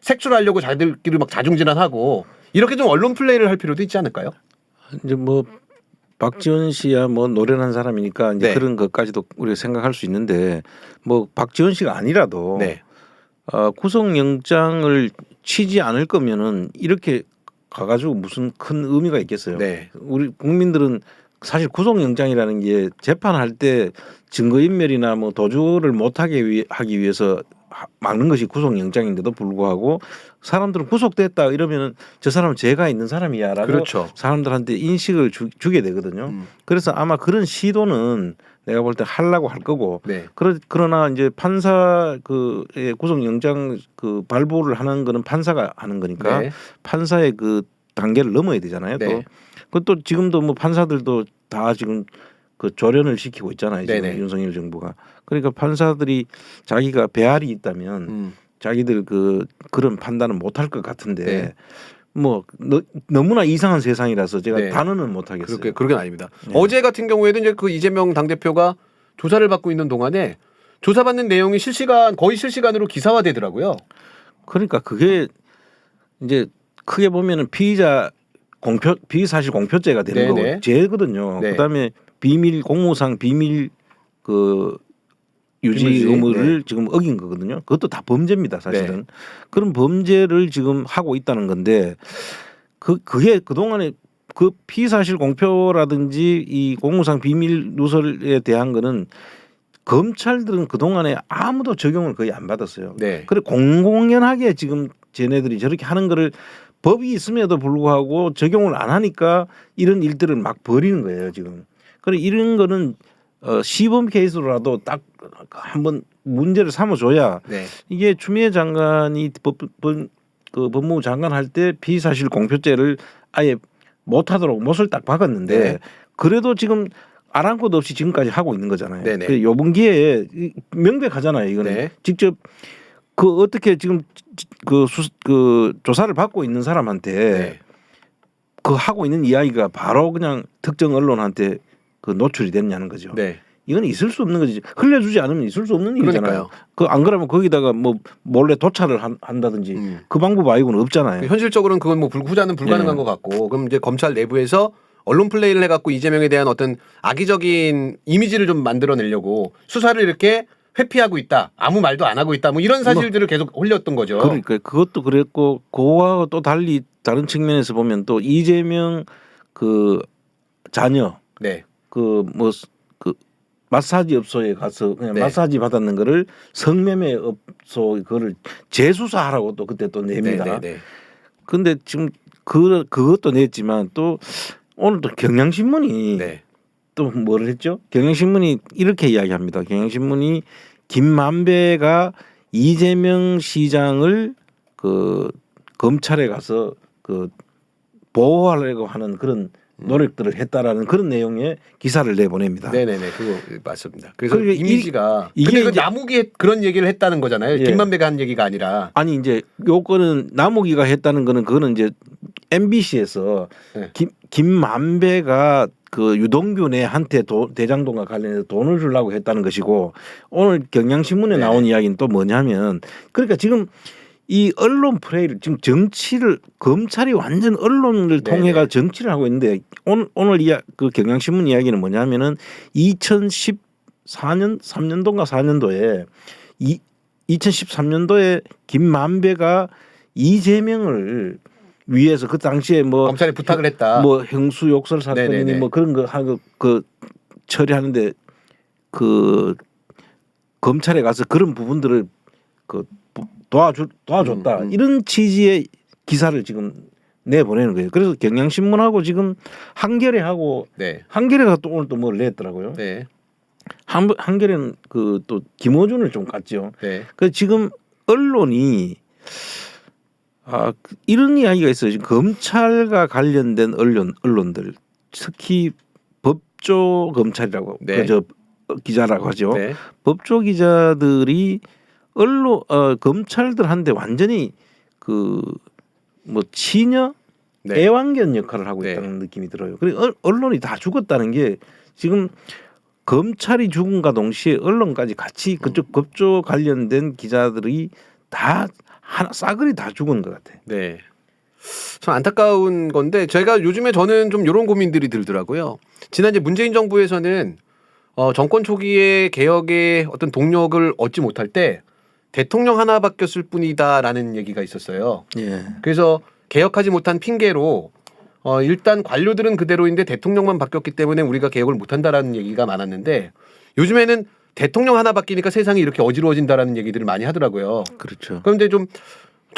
색출하려고 자기들끼리 막 자중질환하고 이렇게 좀 언론 플레이를 할 필요도 있지 않을까요? 이제 뭐 박지원 씨야 뭐 노련한 사람이니까 이제 네. 그런 것까지도 우리가 생각할 수 있는데 뭐 박지원 씨가 아니라도 네. 구속영장을 치지 않을 거면은 이렇게 가가지고 무슨 큰 의미가 있겠어요. 네. 우리 국민들은 사실 구속영장이라는 게 재판할 때 증거인멸이나 뭐 도주를 못하게 하기 위해서 막는 것이 구속영장인데도 불구하고 사람들은 구속됐다 이러면은 저 사람은 죄가 있는 사람이야라고 그렇죠. 사람들한테 인식을 주게 되거든요. 그래서 아마 그런 시도는 내가 볼 때 하려고 할 거고 네. 그러나 이제 판사 그 구속영장 그 발부를 하는 거는 판사가 하는 거니까 네. 판사의 그 단계를 넘어야 되잖아요. 네. 또 그것도 지금도 뭐 판사들도 다 지금 그 조련을 시키고 있잖아요. 지금 네네. 윤석열 정부가. 그러니까 판사들이 자기가 배알이 있다면 자기들 그런 판단은 못할 것 같은데 네. 뭐 너무나 이상한 세상이라서 제가 네. 단언은 못하겠어요. 그러긴 아닙니다. 네. 어제 같은 경우에도 이제 그 이재명 당대표가 조사를 받고 있는 동안에 조사받는 내용이 거의 실시간으로 기사화되더라고요. 그러니까 그게 이제 크게 보면은 비사실 공표죄가 되는 네네. 거고 죄거든요. 네. 그다음에 비밀 공무상 비밀 그 유지 비밀주의? 의무를 네. 지금 어긴 거거든요. 그것도 다 범죄입니다, 사실은. 네. 그런 범죄를 지금 하고 있다는 건데 그게 그동안에 그 피사실 공표라든지 이 공무상 비밀 누설에 대한 거는 검찰들은 그동안에 아무도 적용을 거의 안 받았어요. 네. 그래 공공연하게 지금 쟤네들이 저렇게 하는 거를 법이 있음에도 불구하고 적용을 안 하니까 이런 일들을 막 벌이는 거예요, 지금. 그래 이런 거는 시범 케이스로라도 딱 한번 문제를 삼아줘야 네. 이게 추미애 장관이 법무부 장관 할 때 비사실 공표죄를 아예 못하도록 못을 딱 박았는데 네. 그래도 지금 아랑곳 없이 지금까지 하고 있는 거잖아요. 네네. 그 요번 기회에 명백하잖아요. 이거는 네. 직접 그 어떻게 지금 그 조사를 받고 있는 사람한테 네. 그 하고 있는 이야기가 바로 그냥 특정 언론한테 그 노출이 됐냐는 거죠. 네. 이건 있을 수 없는 거지. 흘려주지 않으면 있을 수 없는 일이잖아요. 그러니까요. 그 안 그러면 거기다가 뭐 몰래 도찰을 한다든지 그 방법 아니고는 없잖아요. 현실적으로는 그건 뭐 후자는 불가능한 네. 것 같고 그럼 이제 검찰 내부에서 언론 플레이를 해갖고 이재명에 대한 어떤 악의적인 이미지를 좀 만들어내려고 수사를 이렇게 회피하고 있다. 아무 말도 안 하고 있다. 뭐 이런 사실들을 계속 올렸던 거죠. 그러니까 그것도 그랬고 그와 또 달리 다른 측면에서 보면 또 이재명 그 자녀 네. 그 마사지 업소에 가서 그냥 네. 마사지 받았는 거를 성매매 업소 그거를 재수사하라고 또 그때 또 냅니다. 네, 네, 네. 근데 지금 그것도 냈지만 또 오늘 또 경향신문이 네. 또 뭐를 했죠? 경향신문이 이렇게 이야기합니다. 경향신문이 김만배가 이재명 시장을 그 검찰에 가서 그 보호하려고 하는 그런 노력들을 했다라는 그런 내용의 기사를 내보냅니다. 네네네 그거 맞습니다. 그래서 그러니까 이미지가 이게 근데 그 이제- 남욱이 그런 얘기를 했다는 거잖아요. 예. 김만배가 한 얘기가 아니라. 아니 이제 요거는 남욱이가 했다는 거는 그거는 이제 MBC에서 네. 김만배가 그 유동균의 한테 대장동과 관련해서 돈을 주려고 했다는 것이고 오늘 경향신문에 네. 나온 이야기는 또 뭐냐면 그러니까 지금 이 언론 플레이를 지금 정치를 검찰이 완전 언론을 네네. 통해가 정치를 하고 있는데 오늘 그 경향신문 이야기는 뭐냐면은 2014년 3년도인가 4년도에 2013년도에 김만배가 이재명을 위해서 그 당시에 뭐 검찰에 부탁을 했다. 뭐 형수 욕설 사건이니 네네네. 뭐 그런 거 하고 그 처리하는데 그 검찰에 가서 그런 부분들을 그 도와줬다 이런 취지의 기사를 지금 내보내는 거예요. 그래서 경향신문하고 지금 한겨레하고 네. 한겨레가 또 오늘 또 뭘 냈더라고요. 네. 한겨레는 그 또 김어준을 좀 깠죠. 네. 그 지금 언론이 이런 이야기가 있어요. 지금 검찰과 관련된 언론들 특히 법조 검찰이라고 네. 기자라고 하죠. 네. 법조 기자들이 검찰들한테 완전히 그 뭐 치녀 네. 애완견 역할을 하고 네. 있다는 느낌이 들어요. 그리고 언론이 다 죽었다는 게 지금 검찰이 죽음과 동시에 언론까지 같이 그쪽 법조 관련된 기자들이 다 싸그리 다 죽은 것 같아. 네. 참 안타까운 건데 제가 요즘에 저는 좀 이런 고민들이 들더라고요. 지난 이제 문재인 정부에서는 정권 초기에 개혁의 어떤 동력을 얻지 못할 때 대통령 하나 바뀌었을 뿐이다라는 얘기가 있었어요. 예. 그래서 개혁하지 못한 핑계로 일단 관료들은 그대로인데 대통령만 바뀌었기 때문에 우리가 개혁을 못한다라는 얘기가 많았는데 요즘에는 대통령 하나 바뀌니까 세상이 이렇게 어지러워진다라는 얘기들을 많이 하더라고요. 그렇죠. 그런데 좀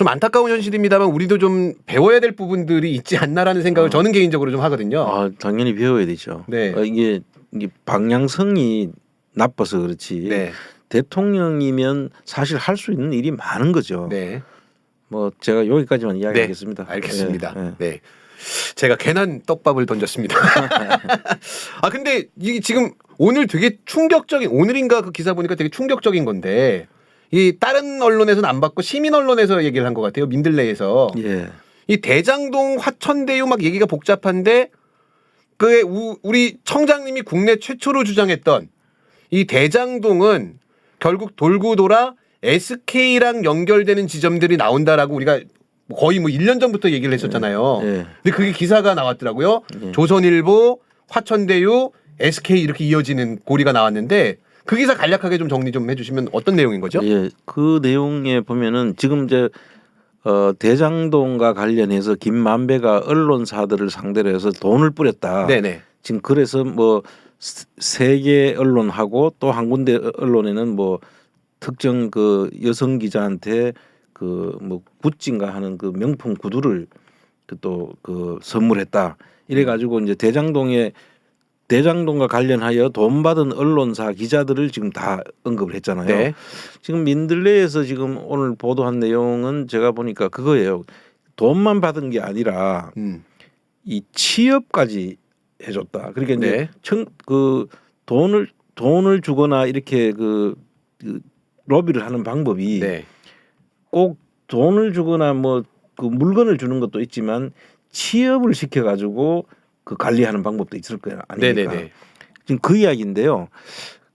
안타까운 현실입니다만 우리도 좀 배워야 될 부분들이 있지 않나라는 생각을 저는 개인적으로 좀 하거든요. 당연히 배워야 되죠. 네. 이게 방향성이 나빠서 그렇지. 네. 대통령이면 사실 할 수 있는 일이 많은 거죠. 네. 뭐 제가 여기까지만 이야기하겠습니다. 알겠습니다. 예, 예. 네. 제가 괜한 떡밥을 던졌습니다. 근데 이게 지금 오늘 되게 충격적인 오늘인가 그 기사 보니까 되게 충격적인 건데 이 다른 언론에서는 안 받고 시민 언론에서 얘기를 한 것 같아요. 민들레에서 예. 이 대장동 화천대유 막 얘기가 복잡한데 그 우리 청장님이 국내 최초로 주장했던 이 대장동은 결국 돌고 돌아 SK랑 연결되는 지점들이 나온다라고 우리가 거의 뭐 1년 전부터 얘기를 했었잖아요. 예. 근데 그게 기사가 나왔더라고요. 예. 조선일보, 화천대유, SK 이렇게 이어지는 고리가 나왔는데 그 기사 간략하게 좀 정리 좀 해주시면 어떤 내용인 거죠? 예. 그 내용에 보면은 지금 이제 대장동과 관련해서 김만배가 언론사들을 상대로 해서 돈을 뿌렸다. 네네. 지금 그래서 뭐 세계 언론하고 또 한 군데 언론에는 뭐 특정 그 여성 기자한테 그 뭐 구찌인가 하는 그 명품 구두를 또 그 선물했다. 이래 가지고 이제 대장동과 관련하여 돈 받은 언론사 기자들을 지금 다 언급을 했잖아요. 네. 지금 민들레에서 지금 오늘 보도한 내용은 제가 보니까 그거예요. 돈만 받은 게 아니라 이 취업까지 해줬다. 그러니까 이제 네. 그 돈을 주거나 이렇게 그 로비를 하는 방법이 네. 꼭 돈을 주거나 뭐 그 물건을 주는 것도 있지만 취업을 시켜가지고 그 관리하는 방법도 있을 거 아닙니까? 네네네. 지금 그 이야기인데요.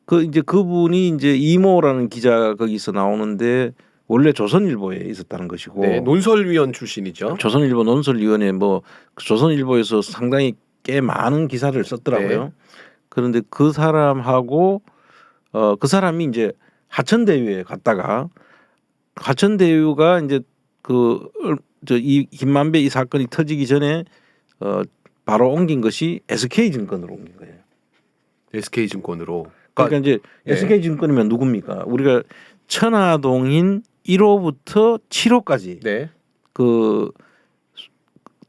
그 이제 그분이 이제 이모라는 기자 거기서 나오는데 원래 조선일보에 있었다는 것이고 네, 논설위원 출신이죠. 조선일보 논설위원회 뭐 조선일보에서 상당히 꽤 많은 기사를 썼더라고요. 네. 그런데 그 사람하고 그 사람이 이제 하천대유에 갔다가 하천대유가 이제 이 김만배 이 사건이 터지기 전에 바로 옮긴 것이 SK증권으로 옮긴 거예요. SK증권으로. 그러니까 이제 네. SK증권이면 누굽니까? 우리가 천화동인 1호부터 7호까지 네. 그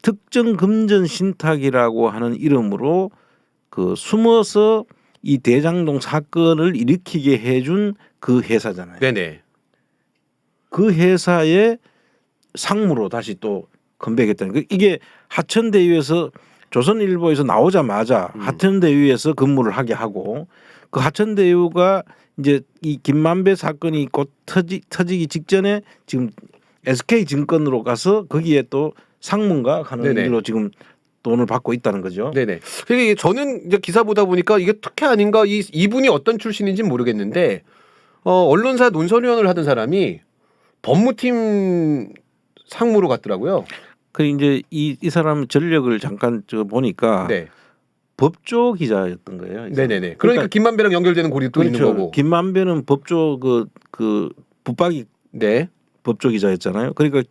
특정 금전 신탁이라고 하는 이름으로 그 숨어서 이 대장동 사건을 일으키게 해준 그 회사잖아요. 네네. 그 회사의 상무로 다시 또 컴백했다는 거. 이게 하천대유에서 조선일보에서 나오자마자 하천대유에서 근무를 하게 하고 그 하천대유가 이제 이 김만배 사건이 곧 터지기 직전에 지금 SK증권으로 가서 거기에 또 상무가 하는 네네. 일로 지금 돈을 받고 있다는 거죠. 네네. 그게 저는 이제 기사 보다 보니까 이게 특혜 아닌가 이분이 어떤 출신인지는 모르겠는데 언론사 논설위원을 하던 사람이 법무팀 상무로 갔더라고요. 그 이제 이 사람 전력을 잠깐 보니까 네. 법조 기자였던 거예요. 이 사람. 네네네. 그러니까 김만배랑 연결되는 고리 또 있는 그렇죠. 거고. 김만배는 법조 그 붙박이 네. 법조 기자였잖아요. 그러니까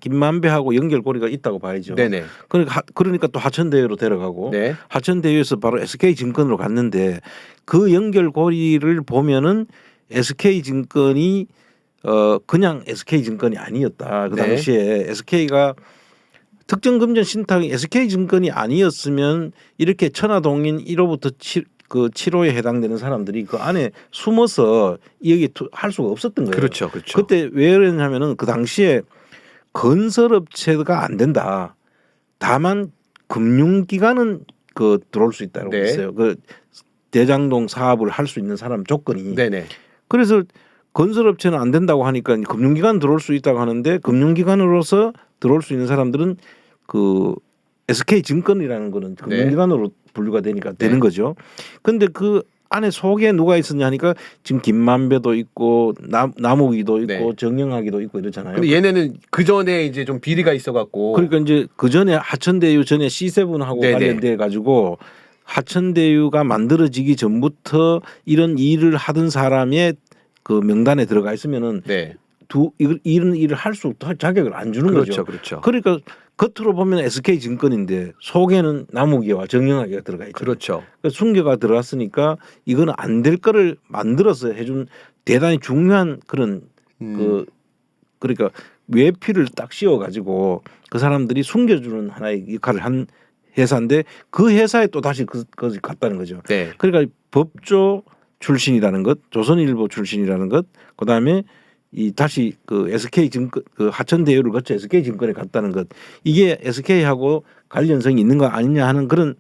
김만배하고 연결고리가 있다고 봐야죠. 네네. 그러니까 또 하천대유로 데려가고 네. 하천대유에서 바로 SK증권으로 갔는데 그 연결고리를 보면은 SK증권이 그냥 SK증권이 아니었다. 그 네. 당시에 SK가 특정 금전 신탁이 SK증권이 아니었으면 이렇게 천화동인 1호부터 7호에 해당되는 사람들이 그 안에 숨어서 여기 할 수가 없었던 거예요. 그렇죠. 그렇죠. 그때 왜 그랬냐면은 그 당시에 건설업체가 안 된다. 다만 금융기관은 그 들어올 수 있다고 네. 했어요. 그 대장동 사업을 할 수 있는 사람 조건이. 네네. 그래서 건설업체는 안 된다고 하니까 금융기관 들어올 수 있다고 하는데 금융기관으로서 들어올 수 있는 사람들은 그 SK증권이라는 거는 금융기관으로 분류가 되니까 되는 거죠. 근데 그 안에 속에 누가 있었냐 하니까 지금 김만배도 있고 남욱이도 있고 네. 정영학이도 있고 이러잖아요. 근데 얘네는 그 전에 이제 좀 비리가 있어갖고. 그러니까 이제 그 전에 하천대유 전에 C7하고 네네. 관련돼 가지고 하천대유가 만들어지기 전부터 이런 일을 하던 사람의 그 명단에 들어가 있으면은 네. 이런 일을 할 수 자격을 안 주는 그렇죠. 거죠. 그렇죠. 그러니까 겉으로 보면 SK증권인데 속에는 남욱이와 정영학이가 들어가 있죠. 그렇죠. 그러니까 순교가 들어갔으니까 이거는 안 될 거를 만들어서 해준 대단히 중요한 그런 그러니까 외피를 딱 씌워가지고 그 사람들이 숨겨주는 하나의 역할을 한 회사인데 그 회사에 또 다시 거기 갔다는 거죠. 네. 그러니까 법조 출신이라는 것, 조선일보 출신이라는 것, 그 다음에 이 다시 그 SK증권 그 하천대유를 거쳐 SK증권에 갔다는 것, 이게 SK하고 관련성이 있는 거 아니냐 하는 그런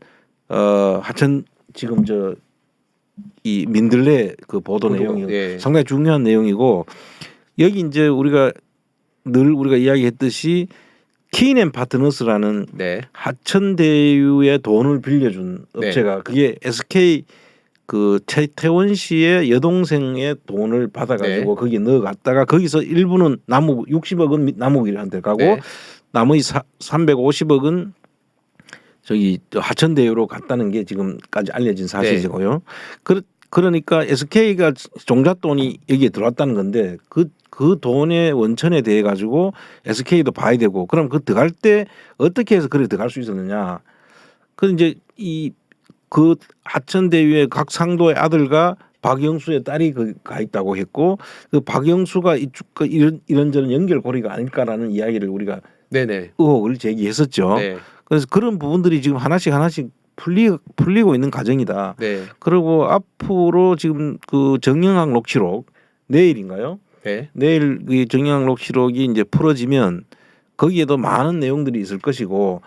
하천 지금 이 민들레 그 보도 내용이 예. 상당히 중요한 내용이고 여기 이제 우리가 늘 이야기했듯이 키인앤파트너스라는 네. 하천대유의 돈을 빌려준 업체가 그게 SK 그 최태원 씨의 여동생의 돈을 받아가지고 거기에 넣어갔다가 거기서 일부는 남욱 60억은 남욱이한테 가고 네. 나머지 350억은 저기 하천대유로 갔다는 게 지금까지 알려진 사실이고요. 그러니까 SK가 종잣돈이 여기에 들어왔다는 건데 그 돈의 원천에 대해 가지고 SK도 봐야 되고 그럼 그 들어갈 때 어떻게 해서 그래 들어갈 수 있었느냐. 그 이제 그 하천대유의 각 상도의 아들과 박영수의 딸이 가 있다고 했고 그 박영수가 이런저런 연결고리가 아닐까라는 이야기를 우리가 네네. 의혹을 제기했었죠. 네. 그래서 그런 부분들이 지금 하나씩 풀리고 있는 과정이다. 네. 그리고 앞으로 지금 그 정영학 녹취록 내일인가요? 네. 내일 그 정영학 녹취록이 이제 풀어지면 거기에도 많은 내용들이 있을 것이고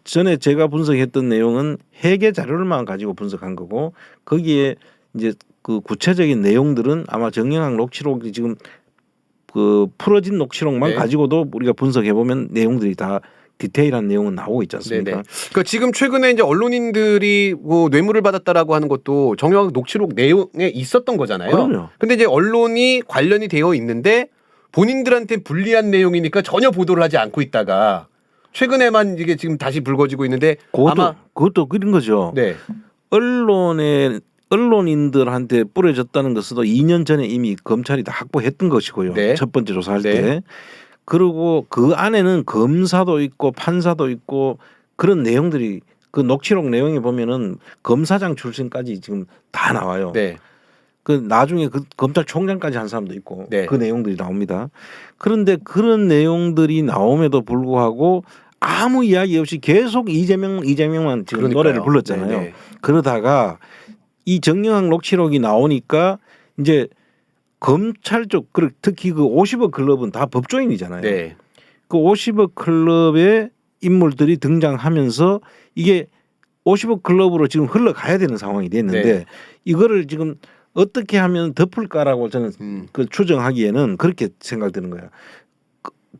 전에 제가 분석했던 내용은 회계 자료를만 가지고 분석한 거고 거기에 이제 그 구체적인 내용들은 아마 정영학 녹취록이 지금 그 풀어진 녹취록만 네. 가지고도 우리가 분석해 보면 내용들이 다 디테일한 내용은 나오고 있지 않습니까? 네네. 그러니까 지금 최근에 이제 언론인들이 뭐 뇌물을 받았다라고 하는 것도 정확한 녹취록 내용에 있었던 거잖아요. 그럼요. 근데 이제 언론이 관련이 되어 있는데 본인들한테 불리한 내용이니까 전혀 보도를 하지 않고 있다가 최근에만 이게 지금 다시 불거지고 있는데 그것도 그런 거죠. 네. 언론인들한테 뿌려졌다는 것은 2년 전에 이미 검찰이 다 확보했던 것이고요. 네. 첫 번째 조사할 네. 때. 그리고 그 안에는 검사도 있고 판사도 있고 그런 내용들이 그 녹취록 내용에 보면은 검사장 출신까지 지금 다 나와요. 네. 그 나중에 그 검찰총장까지 한 사람도 있고 네. 그 내용들이 나옵니다. 그런데 그런 내용들이 나옴에도 불구하고 아무 이야기 없이 계속 이재명만 지금 그러니까요. 노래를 불렀잖아요. 네네. 그러다가 이 정영학 녹취록이 나오니까 이제 검찰 쪽 특히 그 50억 클럽은 다 법조인이잖아요. 네. 그 50억 클럽의 인물들이 등장하면서 이게 50억 클럽으로 지금 흘러가야 되는 상황이 됐는데 네. 이거를 지금 어떻게 하면 덮을까라고 저는 그 추정하기에는 그렇게 생각되는 거예요.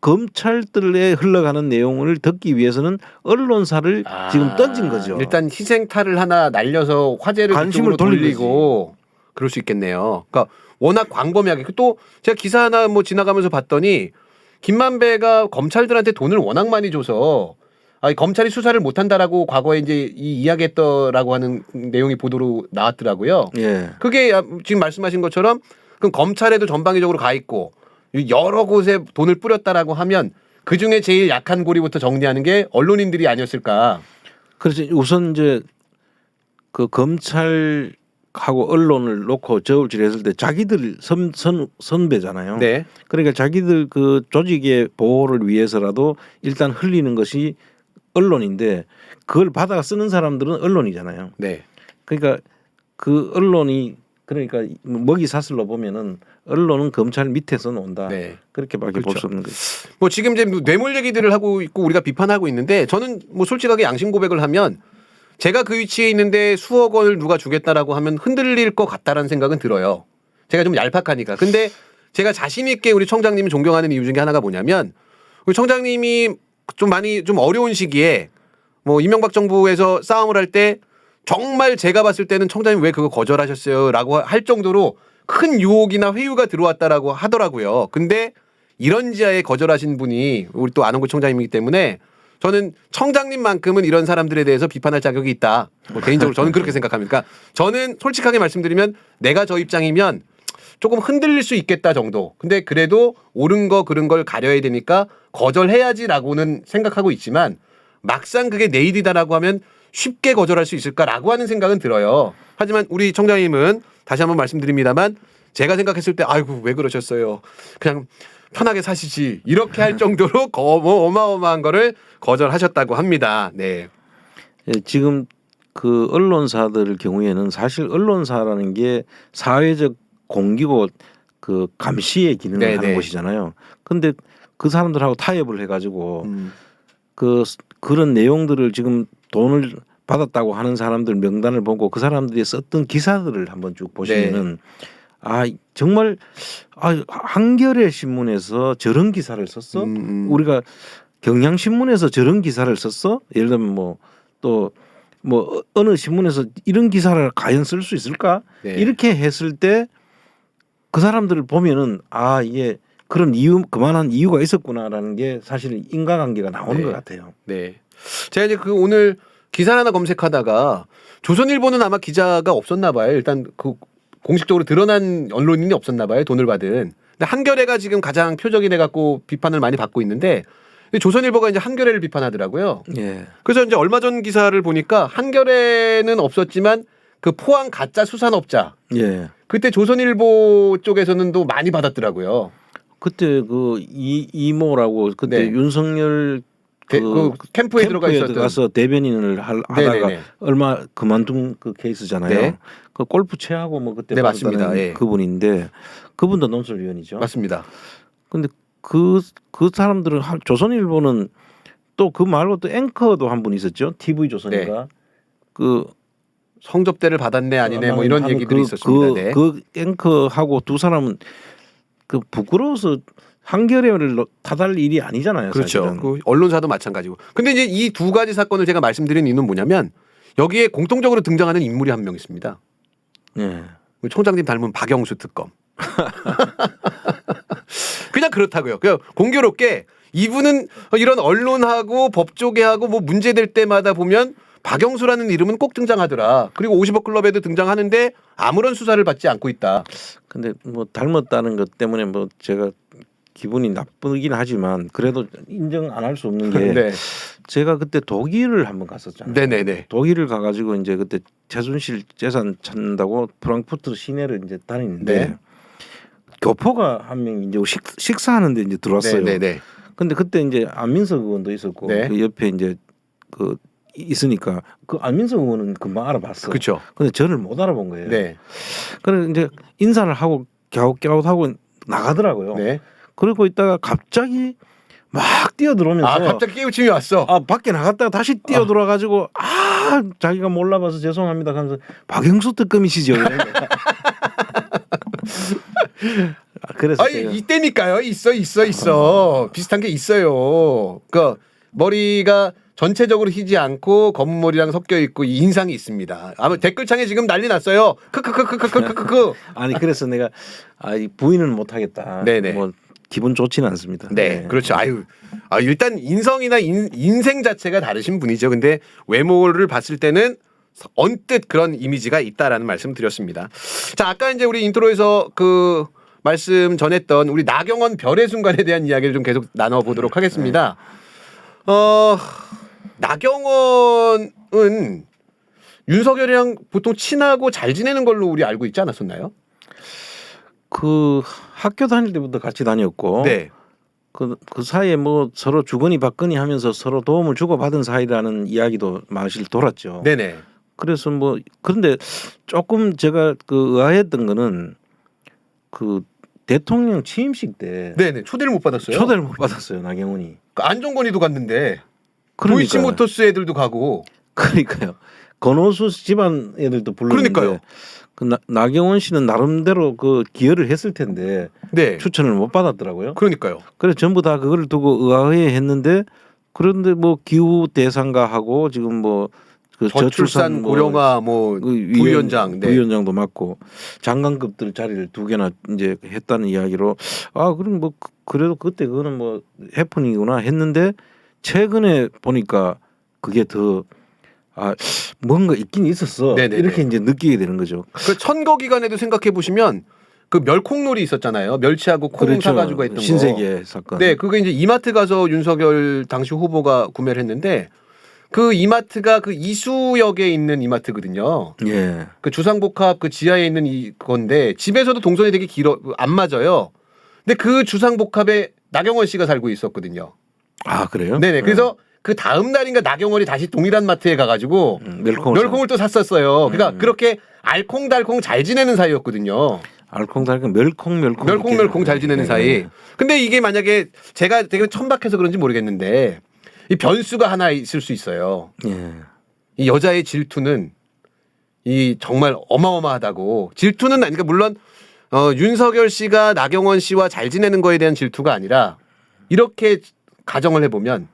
검찰들에 흘러가는 내용을 듣기 위해서는 언론사를 지금 던진 거죠. 일단 희생타를 하나 날려서 화제를 관심을 그쪽으로 돌린 돌리고 그럴 수 있겠네요. 그러니까 워낙 광범위하게 또 제가 기사 하나 뭐 지나가면서 봤더니 김만배가 검찰들한테 돈을 워낙 많이 줘서 검찰이 수사를 못한다라고 과거에 이제 이야기했더라고 하는 내용이 보도로 나왔더라고요. 예. 그게 지금 말씀하신 것처럼 그럼 검찰에도 전방위적으로 가 있고 여러 곳에 돈을 뿌렸다라고 하면 그 중에 제일 약한 고리부터 정리하는 게 언론인들이 아니었을까. 그래서 우선 이제 그 검찰하고 언론을 놓고 저울질했을 때 자기들 선배잖아요. 네. 그러니까 자기들 그 조직의 보호를 위해서라도 일단 흘리는 것이 언론인데 그걸 받아 쓰는 사람들은 언론이잖아요. 네. 그러니까 그 언론이 그러니까 먹이 사슬로 보면은 언론은 검찰 밑에서 논다. 네. 그렇게밖에 그렇죠. 볼 수 없는 거죠. 뭐 지금 이제 뇌물 얘기들을 하고 있고 우리가 비판하고 있는데 저는 뭐 솔직하게 양심 고백을 하면 제가 그 위치에 있는데 수억 원을 누가 주겠다라고 하면 흔들릴 것 같다라는 생각은 들어요. 제가 좀 얄팍하니까. 근데 제가 자신 있게 우리 청장님이 존경하는 이유 중에 하나가 뭐냐면 우리 청장님이 좀 어려운 시기에 뭐 이명박 정부에서 싸움을 할 때 정말 제가 봤을 때는 청장님 왜 그거 거절하셨어요라고 할 정도로 큰 유혹이나 회유가 들어왔다라고 하더라고요. 근데 이런 지하에 거절하신 분이 우리 또 안홍구 청장님이기 때문에 저는 청장님만큼은 이런 사람들에 대해서 비판할 자격이 있다. 뭐 개인적으로 저는 그렇게 생각합니다. 그러니까 저는 솔직하게 말씀드리면 내가 저 입장이면 조금 흔들릴 수 있겠다 정도. 근데 그래도 옳은 거 그른 걸 가려야 되니까 거절해야지라고는 생각하고 있지만 막상 그게 내 일이다라고 하면 쉽게 거절할 수 있을까라고 하는 생각은 들어요. 하지만 우리 청장님은 다시 한번 말씀드립니다만 제가 생각했을 때 아이고 왜 그러셨어요. 그냥 편하게 사시지 이렇게 할 정도로 어마어마한 거를 거절하셨다고 합니다. 네. 예, 지금 그 언론사들 경우에는 사실 언론사라는 게 사회적 공기고 그 감시의 기능을 네네. 하는 곳이잖아요. 근데 그 사람들하고 타협을 해가지고 그런 내용들을 지금 돈을 받았다고 하는 사람들 명단을 보고 그 사람들이 썼던 기사들을 한번 쭉 보시면은 정말 한겨레 신문에서 저런 기사를 썼어? 우리가 경향신문에서 저런 기사를 썼어? 예를 들면 뭐 어느 신문에서 이런 기사를 과연 쓸 수 있을까? 네. 이렇게 했을 때 그 사람들을 보면은 이게 그런 그만한 이유가 있었구나라는 게 사실 인과관계가 나오는 네. 것 같아요. 네. 제가 이제 그 오늘 기사 하나 검색하다가 조선일보는 아마 기자가 없었나 봐요. 일단 그 공식적으로 드러난 언론인이 없었나 봐요. 돈을 받은. 근데 한겨레가 지금 가장 표적이 돼 갖고 비판을 많이 받고 있는데 조선일보가 이제 한겨레를 비판하더라고요. 예. 그래서 이제 얼마 전 기사를 보니까 한겨레는 없었지만 그 포항 가짜 수산업자. 예. 그때 조선일보 쪽에서는 또 많이 받았더라고요. 그때 그 이모라고 그때 네. 윤석열 그 캠프에 들어가 있었던. 가서 대변인을 하다가 네네네. 얼마 그만둔 그 케이스잖아요. 네. 그 골프 채하고 뭐 그때 네, 맞습니다. 받았다는 예. 그분인데 그분도 논설위원이죠. 맞습니다. 근데 그 사람들은 조선일보는 또 그 말고 또 앵커도 한 분 있었죠. TV 조선인가. 그 성접대를 받았네 아니네 뭐 이런 얘기들이 있었습니다. 네. 그 앵커하고 두 사람은 그 부끄러워서 한겨레를 타달 일이 아니잖아요. 그렇죠. 사실은. 그 언론사도 마찬가지고. 근데 이제 이 두 가지 사건을 제가 말씀드린 이유는 뭐냐면 여기에 공통적으로 등장하는 인물이 한 명 있습니다. 예. 총장님 닮은 박영수 특검. 그냥 그렇다고요. 그냥 공교롭게 이분은 이런 언론하고 법조계하고 뭐 문제될 때마다 보면 박영수라는 이름은 꼭 등장하더라. 그리고 50억 클럽에도 등장하는데 아무런 수사를 받지 않고 있다. 근데 뭐 닮았다는 것 때문에 뭐 제가 기분이 나쁘긴 하지만 그래도 인정 안 할 수 없는 게 네. 제가 그때 독일을 한번 갔었잖아요. 네네네. 독일을 가가지고 이제 그때 최순실 재산 찾는다고 프랑크푸르트 시내를 이제 다니는데 네. 교포가 한 명 이제 식사하는데 이제 들어왔어요. 네네네. 근데 그때 이제 안민석 의원도 있었고 네. 그 옆에 이제 그 있으니까 그 안민석 의원은 금방 알아봤어. 그렇죠. 근데 저를 못 알아본 거예요. 네. 그래서 이제 인사를 하고 갸웃갸웃하고 나가더라고요. 네. 그러고 있다가 갑자기 막 뛰어들어오면서 아 갑자기 깨우침이 왔어. 밖에 나갔다가 다시 뛰어들어가지고 자기가 몰라봐서 죄송합니다 하면서 박영수 특검이시죠. 이런 거. 그래서 아니 제가 이때니까요. 있어. 비슷한 게 있어요. 그 머리가 전체적으로 희지 않고 검은 머리랑 섞여 있고 이 인상이 있습니다. 아마 댓글창에 지금 난리 났어요. 크크크크크크크크. 아니 그래서 내가 이 부인은 못하겠다. 네네. 뭐 기분 좋지는 않습니다. 네, 그렇죠. 일단 인성이나 인생 자체가 다르신 분이죠. 근데 외모를 봤을 때는 언뜻 그런 이미지가 있다라는 말씀 드렸습니다. 자, 아까 이제 우리 인트로에서 그 말씀 전했던 우리 나경원 별의 순간에 대한 이야기를 좀 계속 나눠보도록 하겠습니다. 나경원은 윤석열이랑 보통 친하고 잘 지내는 걸로 우리 알고 있지 않았었나요? 그 학교 다닐 때부터 같이 다녔고 네. 그 사이에 뭐 서로 주거니 받거니 하면서 서로 도움을 주고받은 사이라는 이야기도 마실 돌았죠. 네네. 그래서 뭐 그런데 조금 제가 그 의아했던 거는 그 대통령 취임식 때 네네. 초대를 못 받았어요. 초대를 못 받았어요. 나경원이. 그 안종건이도 갔는데 그러니까요. 도이치모터스 애들도 가고. 그러니까요. 건호수 집안 애들도 불렀는데 그러니까요. 그 나경원 씨는 나름대로 그 기여를 했을 텐데 네. 추천을 못 받았더라고요. 그러니까요. 그래서 전부 다 그걸 두고 의아해했는데 그런데 뭐 기후 대상가하고 지금 뭐 그 저출산 고령화 뭐 부위원장, 네. 부위원장도 맡고 장관급들 자리를 2개나 이제 했다는 이야기로 그럼 뭐 그래도 그때 그거는 뭐 해프닝이구나 했는데 최근에 보니까 그게 더 뭔가 있긴 있었어. 네네네. 이렇게 이제 느끼게 되는 거죠. 그 천거 기간에도 생각해 보시면 그 멸콩놀이 있었잖아요. 멸치하고 콩 그렇죠. 사가지고 했던 거. 신세계 사건. 네, 그게 이제 이마트 가서 윤석열 당시 후보가 구매를 했는데 그 이마트가 그 이수역에 있는 이마트거든요. 예. 그 주상복합 그 지하에 있는 이 건데 집에서도 동선이 되게 길어 안 맞아요. 근데 그 주상복합에 나경원 씨가 살고 있었거든요. 그래요? 네네. 그래서 그 다음 날인가 나경원이 다시 동일한 마트에 가가지고 멸콩을 또 샀었어요. 그러니까 그렇게 알콩달콩 잘 지내는 사이였거든요. 알콩달콩 멸콩 잘 지내는 사이. 근데 이게 만약에 제가 되게 천박해서 그런지 모르겠는데 이 변수가 하나 있을 수 있어요. 예. 이 여자의 질투는 이 정말 어마어마하다고. 질투는 그러니까 물론 윤석열 씨가 나경원 씨와 잘 지내는 거에 대한 질투가 아니라 이렇게 가정을 해보면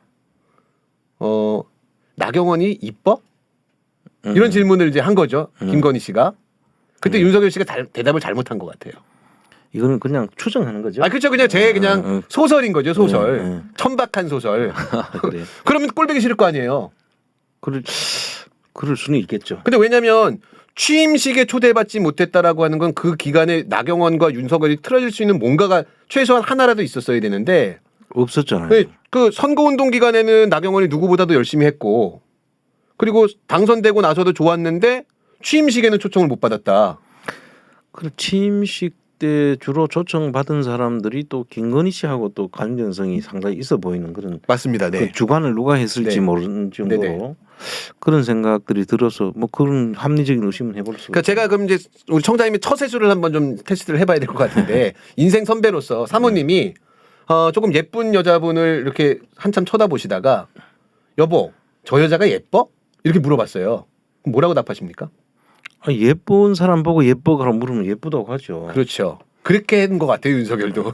나경원이 이뻐? 이런 질문을 이제 한 거죠. 김건희 씨가. 그때 윤석열 씨가 대답을 잘못한 것 같아요. 이거는 그냥 추정하는 거죠. 그렇죠. 그냥 제 그냥 소설인 거죠. 소설. 네. 천박한 소설. 그래. 그러면 꼴보기 싫을 거 아니에요. 그럴 수는 있겠죠. 근데 왜냐하면 취임식에 초대받지 못했다라고 하는 건 그 기간에 나경원과 윤석열이 틀어질 수 있는 뭔가가 최소한 하나라도 있었어야 되는데 없었잖아요. 그 선거운동 기간에는 나경원이 누구보다도 열심히 했고 그리고 당선되고 나서도 좋았는데 취임식에는 초청을 못 받았다. 그 취임식 때 주로 초청받은 사람들이 또 김건희 씨하고 또 관련성이 상당히 있어 보이는 그런 맞습니다. 네. 그 주관을 누가 했을지 네. 모르는 정도로 네네. 그런 생각들이 들어서 뭐 그런 합리적인 의심을 해볼 수가. 그러니까 제가 그럼 이제 우리 청장님이 처세술을 한번 좀 테스트를 해봐야 될 것 같은데 인생 선배로서 사모님이 조금 예쁜 여자분을 이렇게 한참 쳐다보시다가 여보 저 여자가 예뻐? 이렇게 물어봤어요. 그럼 뭐라고 답하십니까? 예쁜 사람 보고 예뻐가라 물으면 예쁘다고 하죠. 그렇죠. 그렇게 한 것 같아요, 윤석열도.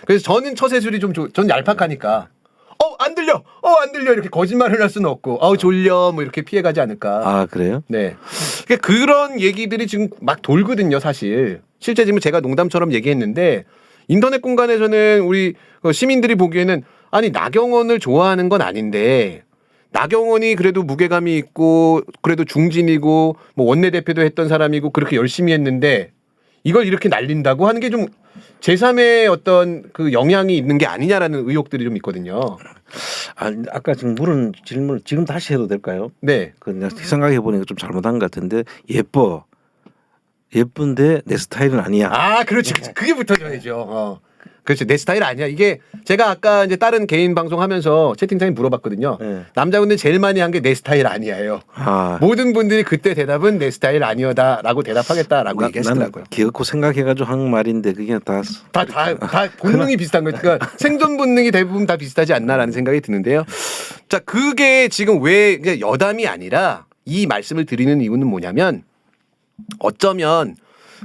그래서 저는 처세술이 전 얄팍하니까 안 들려 이렇게 거짓말을 할 수는 없고 졸려 뭐 이렇게 피해가지 않을까. 아 그래요? 네. 그러니까 그런 얘기들이 지금 막 돌거든요, 사실. 실제 지금 제가 농담처럼 얘기했는데 인터넷 공간에서는 우리 시민들이 보기에는 아니 나경원을 좋아하는 건 아닌데 나경원이 그래도 무게감이 있고 그래도 중진이고 뭐 원내대표도 했던 사람이고 그렇게 열심히 했는데 이걸 이렇게 날린다고 하는 게 좀 제3의 어떤 그 영향이 있는 게 아니냐라는 의혹들이 좀 있거든요. 아까 지금 물은 질문을 지금 다시 해도 될까요? 네. 그냥 생각해 보니까 좀 잘못한 것 같은데 예쁜데 내 스타일은 아니야. 아, 그렇지. 그게 붙어줘야죠. 그렇죠. 내 스타일 아니야. 이게 제가 아까 이제 다른 개인 방송 하면서 채팅창에 물어봤거든요. 네. 남자분들 제일 많이 한 게 내 스타일 아니야예요. 모든 분들이 그때 대답은 내 스타일 아니어다라고 대답하겠다라고 얘기하시더라고요. 나는 기어코 생각해가지고 한 말인데 그게 다 본능이 비슷한 거예요. 그러니까 생존 본능이 대부분 다 비슷하지 않나라는 생각이 드는데요. 자, 그게 지금 왜 여담이 아니라 이 말씀을 드리는 이유는 뭐냐면 어쩌면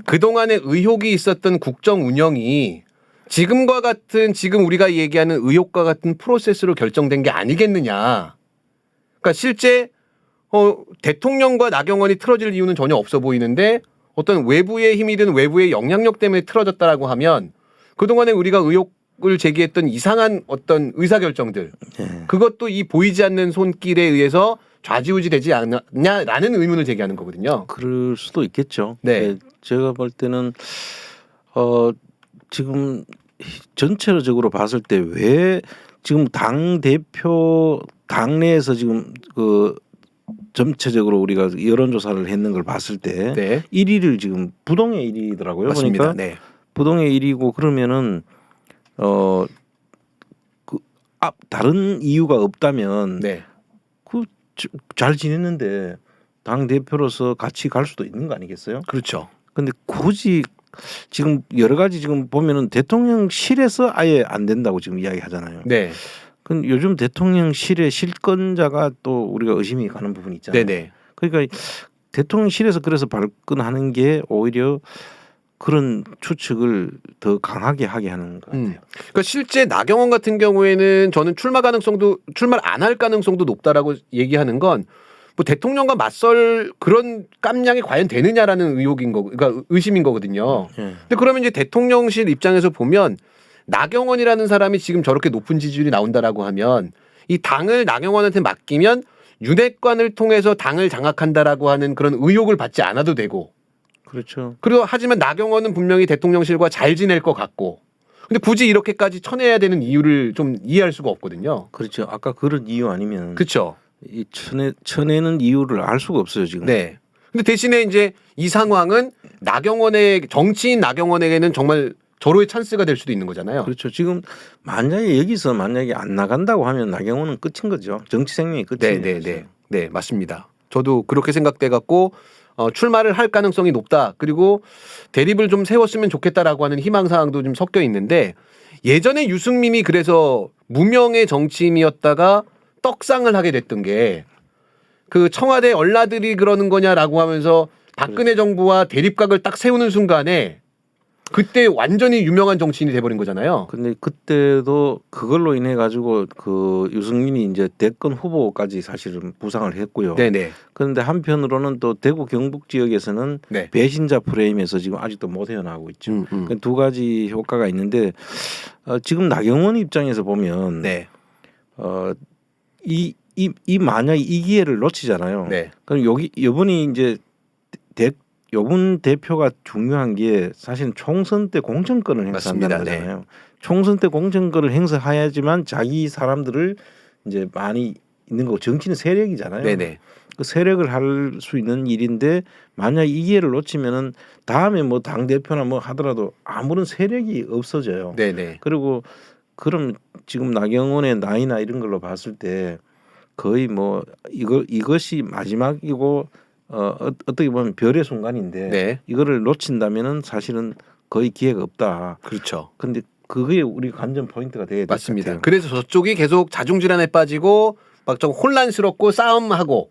그동안에 의혹이 있었던 국정 운영이 지금과 같은 지금 우리가 얘기하는 의혹과 같은 프로세스로 결정된 게 아니겠느냐. 그러니까 실제 대통령과 나경원이 틀어질 이유는 전혀 없어 보이는데 어떤 외부의 힘이든 외부의 영향력 때문에 틀어졌다라고 하면 그동안에 우리가 의혹을 제기했던 이상한 어떤 의사결정들 그것도 이 보이지 않는 손길에 의해서 좌지우지되지 않냐라는 의문을 제기하는 거거든요. 그럴 수도 있겠죠. 네. 제가 볼 때는 지금 전체적으로 봤을 때 왜 지금 당 대표 당내에서 지금 그 전체적으로 우리가 여론조사를 했는 걸 봤을 때 네. 1위를 지금 부동의 1위더라고요. 맞습니다. 보니까 네. 부동의 1위고 그러면은 다른 이유가 없다면 네. 잘 지냈는데 당 대표로서 같이 갈 수도 있는 거 아니겠어요? 그렇죠. 근데 굳이 지금 여러 가지 지금 보면은 대통령실에서 아예 안 된다고 지금 이야기하잖아요. 네. 근데 요즘 대통령실의 실권자가 또 우리가 의심이 가는 부분이 있잖아요. 네네. 그러니까 대통령실에서 그래서 발끈하는 게 오히려 그런 추측을 더 강하게 하게 하는 것 같아요. 그러니까 실제 나경원 같은 경우에는 저는 출마를 안 할 가능성도 높다라고 얘기하는 건 뭐 대통령과 맞설 그런 깜냥이 과연 되느냐라는 의혹인 거, 그러니까 의심인 거거든요. 근데 그러면 이제 대통령실 입장에서 보면 나경원이라는 사람이 지금 저렇게 높은 지지율이 나온다라고 하면 이 당을 나경원한테 맡기면 윤핵관을 통해서 당을 장악한다라고 하는 그런 의혹을 받지 않아도 되고. 그렇죠. 그리고 하지만 나경원은 분명히 대통령실과 잘 지낼 것 같고. 근데 굳이 이렇게까지 쳐내야 되는 이유를 좀 이해할 수가 없거든요. 그렇죠. 아까 그런 이유 아니면 그렇죠. 이 쳐내는 이유를 알 수가 없어요 지금. 네. 근데 대신에 이제 이 상황은 정치인 나경원에게는 정말 절호의 찬스가 될 수도 있는 거잖아요. 그렇죠. 지금 여기서 만약에 안 나간다고 하면 나경원은 끝인 거죠. 정치 생명이 끝이에요. 네, 맞습니다. 저도 그렇게 생각돼 갖고 출마를 할 가능성이 높다. 그리고 대립을 좀 세웠으면 좋겠다라고 하는 희망 사항도 좀 섞여 있는데 예전에 유승민이 그래서 무명의 정치인이었다가 떡상을 하게 됐던 게 그 청와대 얼라들이 그러는 거냐라고 하면서 박근혜 정부와 대립각을 딱 세우는 순간에 그때 완전히 유명한 정치인이 돼버린 거잖아요. 근데 그때도 그걸로 인해 가지고 그 유승민이 이제 대권 후보까지 사실은 부상을 했고요. 네네. 그런데 한편으로는 또 대구 경북 지역에서는 네. 배신자 프레임에서 지금 아직도 못 헤어나오고 있죠. 그 두 가지 효과가 있는데 지금 나경원 입장에서 보면 네. 이 만약 이 기회를 놓치잖아요. 네. 그럼 이번이 이제 요번 대표가 중요한 게 사실은 총선 때 공천권을 행사한다는 맞습니다. 거잖아요. 네. 총선 때 공천권을 행사해야지만 자기 사람들을 이제 많이 있는 거고 정치는 세력이잖아요. 네네. 그 세력을 할 수 있는 일인데 만약 이 기회를 놓치면은 다음에 뭐 당 대표나 뭐 하더라도 아무런 세력이 없어져요. 네네. 그리고 그럼 지금 나경원의 나이나 이런 걸로 봤을 때 거의 뭐 이것이 마지막이고 어떻게 보면 별의 순간인데 네. 이거를 놓친다면은 사실은 거의 기회가 없다. 그렇죠. 근데 그게 우리 관전 포인트가 돼야 될 것 맞습니다. 같아요. 그래서 저쪽이 계속 자중질환에 빠지고 막 좀 혼란스럽고 싸움하고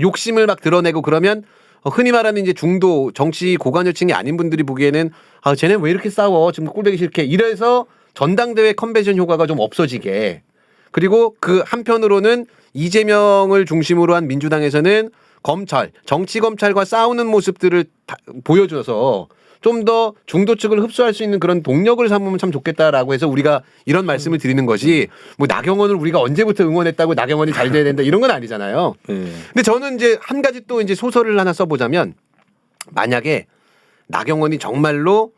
욕심을 막 드러내고 그러면 흔히 말하는 이제 중도 정치 고관여층이 아닌 분들이 보기에는 아 쟤네 왜 이렇게 싸워 지금 꼴보기 싫게 이래서 전당대회 컨벤션 효과가 좀 없어지게 그리고 그 한편으로는 이재명을 중심으로 한 민주당에서는 검찰 정치 검찰과 싸우는 모습들을 보여줘서 좀 더 중도 측을 흡수할 수 있는 그런 동력을 삼으면 참 좋겠다라고 해서 우리가 이런 말씀을 드리는 것이 뭐 나경원을 우리가 언제부터 응원했다고 나경원이 잘 돼야 된다 이런 건 아니잖아요. 근데 저는 이제 한 가지 또 이제 소설을 하나 써보자면 만약에 나경원이 정말로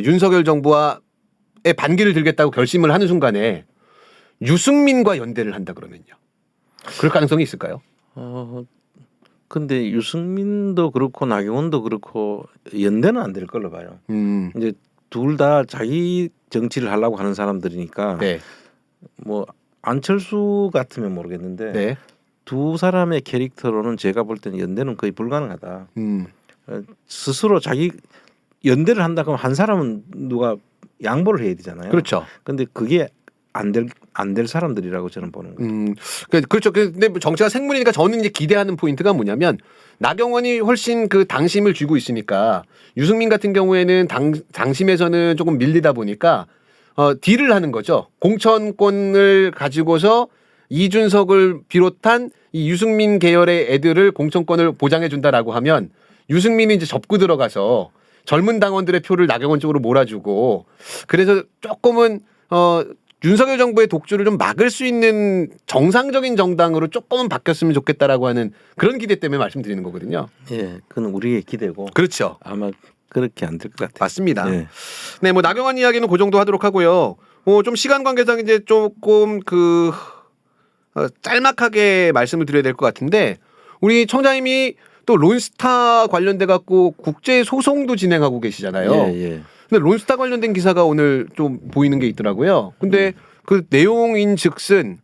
윤석열 정부와의 반기를 들겠다고 결심을 하는 순간에 유승민과 연대를 한다 그러면요. 그럴 가능성이 있을까요? 근데 유승민도 그렇고 나경원도 그렇고 연대는 안 될 걸로 봐요. 이제 둘 다 자기 정치를 하려고 하는 사람들이니까 네. 뭐 안철수 같으면 모르겠는데 네. 두 사람의 캐릭터로는 제가 볼 때는 연대는 거의 불가능하다. 스스로 자기 연대를 한다 그러면 한 사람은 누가 양보를 해야 되잖아요. 그렇죠. 근데 그게 안 될 사람들이라고 저는 보는 거예요. 그렇죠. 근데 정치가 생문이니까 저는 이제 기대하는 포인트가 뭐냐면 나경원이 훨씬 그 당심을 쥐고 있으니까 유승민 같은 경우에는 당심에서는 조금 밀리다 보니까 딜을 하는 거죠. 공천권을 가지고서 이준석을 비롯한 이 유승민 계열의 애들을 공천권을 보장해 준다라고 하면 유승민이 이제 접고 들어가서 젊은 당원들의 표를 나경원 쪽으로 몰아주고 그래서 조금은 윤석열 정부의 독주를 좀 막을 수 있는 정상적인 정당으로 조금은 바뀌었으면 좋겠다라고 하는 그런 기대 때문에 말씀드리는 거거든요. 예, 그건 우리의 기대고. 그렇죠. 아마 그렇게 안 될 것 같아요. 맞습니다. 예. 네, 뭐 나경원 이야기는 그 정도 하도록 하고요. 좀 시간 관계상 이제 조금 짤막하게 말씀을 드려야 될 것 같은데 우리 청장님이 또 론스타 관련돼 갖고 국제 소송도 진행하고 계시잖아요. 예. 근데 론스타 관련된 기사가 오늘 좀 보이는 게 있더라고요. 근데 그 내용인 즉슨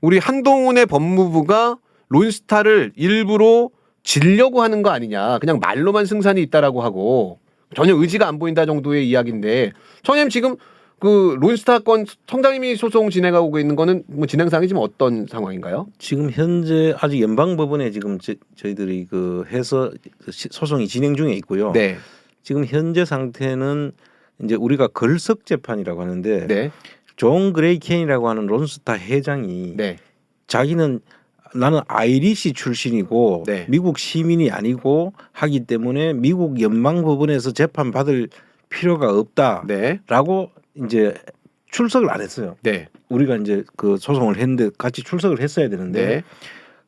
우리 한동훈의 법무부가 론스타를 일부러 지려고 하는 거 아니냐. 그냥 말로만 승산이 있다라고 하고 전혀 의지가 안 보인다 정도의 이야기인데 청장님 지금 그 론스타 건 청장님이 소송 진행하고 있는 거는 뭐 진행상이 지금 어떤 상황인가요? 지금 현재 아직 연방법원에 지금 저희들이 해서 소송이 진행 중에 있고요. 네. 지금 현재 상태는 이제 우리가 걸석 재판이라고 하는데 네. 존 그레이켄이라고 하는 론스타 회장이 네. 자기는 나는 아이리시 출신이고 네. 미국 시민이 아니고 하기 때문에 미국 연방법원에서 재판 받을 필요가 없다라고 네. 이제 출석을 안 했어요. 네. 우리가 이제 그 소송을 했는데 같이 출석을 했어야 되는데 네.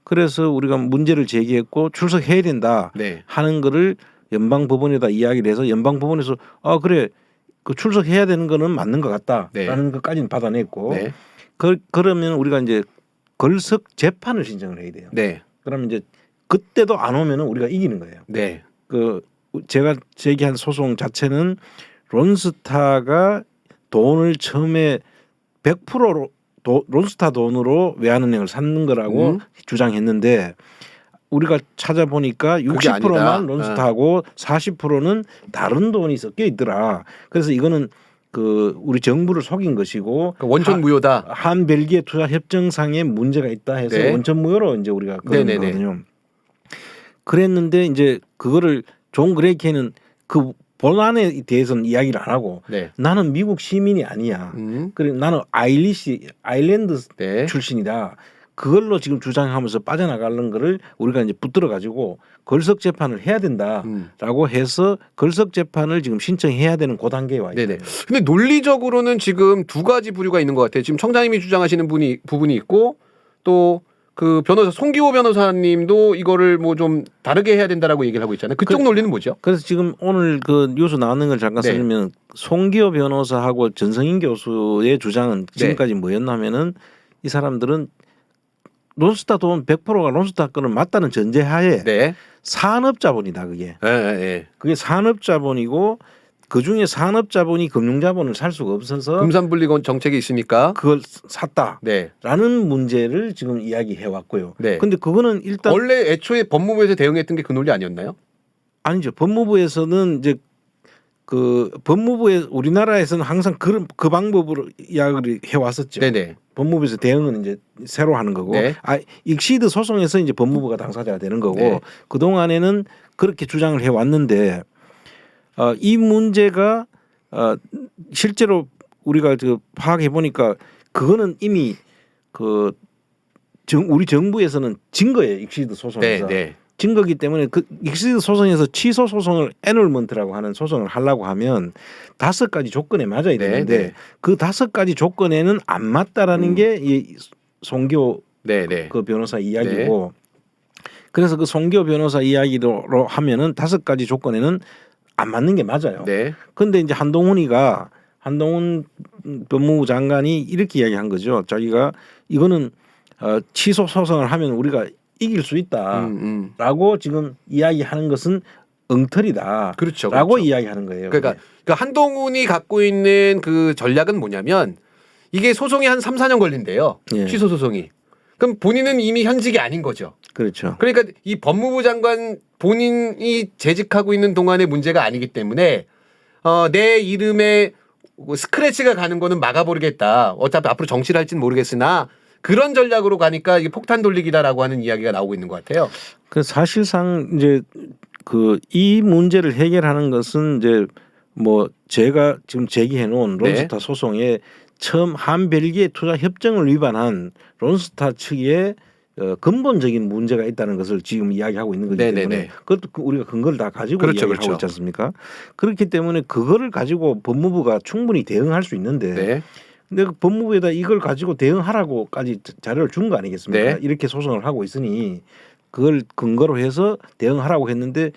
그래서 우리가 문제를 제기했고 출석해야 된다 네. 하는 거를 연방법원에다 이야기를 해서 연방법원에서 그래 그 출석해야 되는 거는 맞는 것 같다라는 네. 것까지는 받아냈고 네. 그러면 우리가 이제 걸석 재판을 신청을 해야 돼요. 네. 그러면 이제 그때도 안 오면은 우리가 이기는 거예요. 네. 제가 제기한 소송 자체는 론스타가 돈을 처음에 100%로 론스타 돈으로 외환은행을 샀는 거라고 주장했는데 우리가 찾아보니까 60%만 론스타하고 40%는 다른 돈이 섞여 있더라. 그래서 이거는 우리 정부를 속인 것이고 원천 무효다. 한 벨기에 투자 협정상에 문제가 있다 해서 네. 원천 무효로 이제 우리가 그런 거거든요. 그랬는데 이제 그거를 존 그레이켄은 그 본안에 대해서는 이야기를 안 하고 네. 나는 미국 시민이 아니야. 그리고 나는 아일랜드 네. 출신이다. 그걸로 지금 주장하면서 빠져나가는 거를 우리가 이제 붙들어 가지고 걸석 재판을 해야 된다라고 해서 걸석 재판을 지금 신청해야 되는 그 단계에 와 있어요. 네네. 근데 논리적으로는 지금 두 가지 부류가 있는 것 같아요. 지금 청장님이 주장하시는 부분이 있고 또 그 변호사 송기호 변호사님도 이거를 뭐 좀 다르게 해야 된다라고 얘기를 하고 있잖아요. 그쪽 논리는 뭐죠? 그래서 지금 오늘 그 뉴스 나오는 걸 잠깐 설명하면 송기호 변호사하고 전성인 교수의 주장은 지금까지 뭐였냐면은 이 사람들은 론스타 돈 100%가 론스타 거는 맞다는 전제하에 산업자본이다 그게. 그게 산업자본이고 그중에 산업자본이 금융자본을 살 수가 없어서 금산분리건 정책이 있으니까 그걸 샀다라는 문제를 지금 이야기해 왔고요. 근데 그거는 일단 원래 애초에 법무부에서 대응했던 게 그 논리 아니었나요? 아니죠. 법무부에서는 이제 그 법무부에 우리나라에서는 항상 그 방법으로 이야기를 해왔었죠. 네네. 법무부에서 대응은 이제 새로 하는 거고, 네. 익시드 소송에서 이제 법무부가 당사자가 되는 거고, 네. 그 동안에는 그렇게 주장을 해왔는데, 이 문제가 실제로 우리가 파악해 보니까 그거는 이미 우리 정부에서는 증거예요. 익시드 소송에서. 네. 증거기 때문에 그 익시드 소송에서 취소 소송을 애놀먼트라고 하는 소송을 하려고 하면 5가지 조건에 맞아야 되는데 네. 그 5가지 조건에는 안 맞다라는 게 이 송교 네. 그 변호사 이야기고, 그래서 그 송교 변호사 이야기로 하면은 5가지 조건에는 안 맞는 게 맞아요. 네. 근데 이제 한동훈 법무부 장관이 이렇게 이야기한 거죠. 자기가 이거는 취소 소송을 하면 우리가 이길 수 있다라고 지금 이야기하는 것은 엉터리다. 그렇죠. 라고 이야기하는 거예요. 그러니까 한동훈이 갖고 있는 그 전략은 뭐냐면 이게 소송이 한 3-4년 걸린대요. 예. 취소 소송이. 그럼 본인은 이미 현직이 아닌 거죠. 그렇죠. 그러니까 이 법무부 장관 본인이 재직하고 있는 동안의 문제가 아니기 때문에 내 이름에 스크래치가 가는 거는 막아버리겠다. 어차피 앞으로 정치를 할지는 모르겠으나 그런 전략으로 가니까 이게 폭탄 돌리기다라고 하는 이야기가 나오고 있는 것 같아요. 그 사실상 이제 이 문제를 해결하는 것은 이제 뭐 제가 지금 제기해 놓은 론스타 소송에 처음 한벨기에 투자 협정을 위반한 론스타 측의 근본적인 문제가 있다는 것을 지금 이야기하고 있는 거기 때문에 그것도 우리가 근거를 다 가지고 이야기하고 있지 않습니까? 그렇기 때문에 그거를 가지고 법무부가 충분히 대응할 수 있는데 근데 그 법무부에다 이걸 가지고 대응하라고까지 자료를 준 거 아니겠습니까? 이렇게 소송을 하고 있으니 그걸 근거로 해서 대응하라고 했는데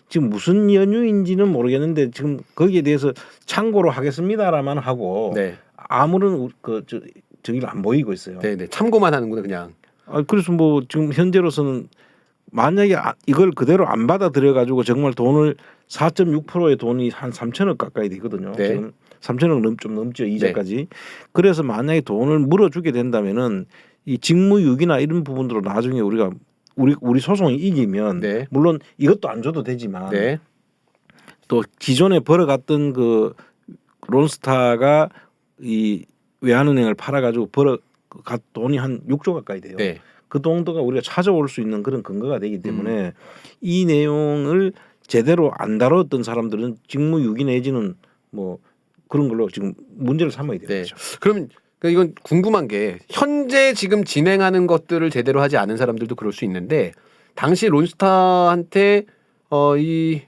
지금 무슨 연유인지는 모르겠는데 지금 거기에 대해서 참고로 하겠습니다라만 하고 아무런 저기를 안 보이고 있어요. 참고만 하는구나 그냥. 그래서 뭐 지금 현재로서는 만약에 이걸 그대로 안 받아들여 가지고 정말 돈을 4.6%의 돈이 한 3천억 가까이 되거든요. 지금 3천억 좀 넘죠 이자까지. 그래서 만약에 돈을 물어주게 된다면은 이 직무유기나 이런 부분으로 나중에 우리 소송이 이기면 물론 이것도 안 줘도 되지만 또 기존에 벌어갔던 그 론스타가 이 외환은행을 팔아가지고 벌어간 돈이 한 6조 가까이 돼요. 그 정도가 우리가 찾아올 수 있는 그런 근거가 되기 때문에 이 내용을 제대로 안 다뤘던 사람들은 직무유기 내지는 뭐 그런 걸로 지금 문제를 삼아야 되는 거죠. 그럼 이건 궁금한 게 현재 지금 진행하는 것들을 제대로 하지 않은 사람들도 그럴 수 있는데 당시 론스타한테 이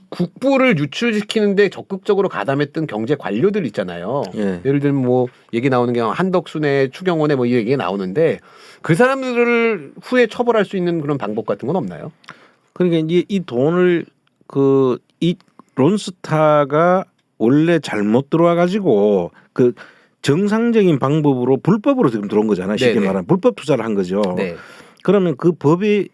국부를 유출시키는데 적극적으로 가담했던 경제 관료들 있잖아요. 예를 들면 뭐 얘기 나오는 게 한덕순의 추경호의 뭐 이 얘기가 나오는데 그 사람들을 후에 처벌할 수 있는 그런 방법 같은 건 없나요? 그러니까 이제 이 돈을 이 론스타가 원래 잘못 들어와 가지고 그 정상적인 방법으로 불법으로 지금 들어온 거잖아요. 쉽게 말하면 불법 투자를 한 거죠. 그러면 그 법이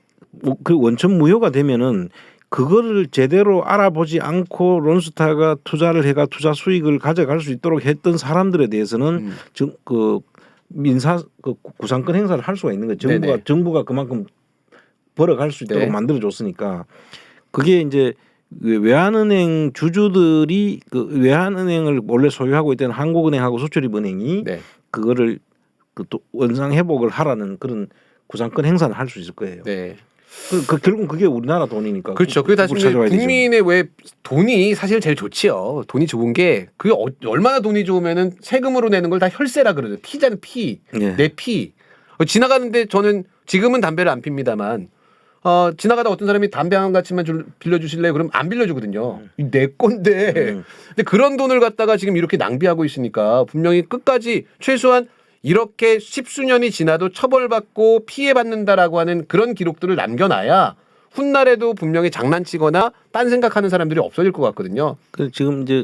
그 원천 무효가 되면은 그거를 제대로 알아보지 않고 론스타가 투자를 해가 투자 수익을 가져갈 수 있도록 했던 사람들에 대해서는 그 민사 구상권 행사를 할 수가 있는 거예요. 정부가 그만큼 벌어갈 수 있도록 만들어 줬으니까 그게 이제 외환은행 주주들이 그 외환은행을 원래 소유하고 있던 한국은행하고 수출입은행이 그거를 또 원상 회복을 하라는 그런 구상권 행사를 할 수 있을 거예요. 결국 그게 우리나라 돈이니까. 그렇죠. 그게 다시 국민의 왜 돈이 사실 제일 좋지요. 돈이 좋은 게 그게 얼마나 돈이 좋으면은 세금으로 내는 걸 다 혈세라 그러죠. 피자는 피, 내 피. 지나가는데 저는 지금은 담배를 안 핍니다만 지나가다 어떤 사람이 담배 한 가치만 빌려주실래요? 그럼 안 빌려주거든요. 내 건데. 근데 그런 돈을 갖다가 지금 이렇게 낭비하고 있으니까 분명히 끝까지 최소한 이렇게 10수년이 지나도 처벌받고 피해받는다라고 하는 그런 기록들을 남겨놔야 훗날에도 분명히 장난치거나 딴 생각하는 사람들이 없어질 것 같거든요. 그 지금 이제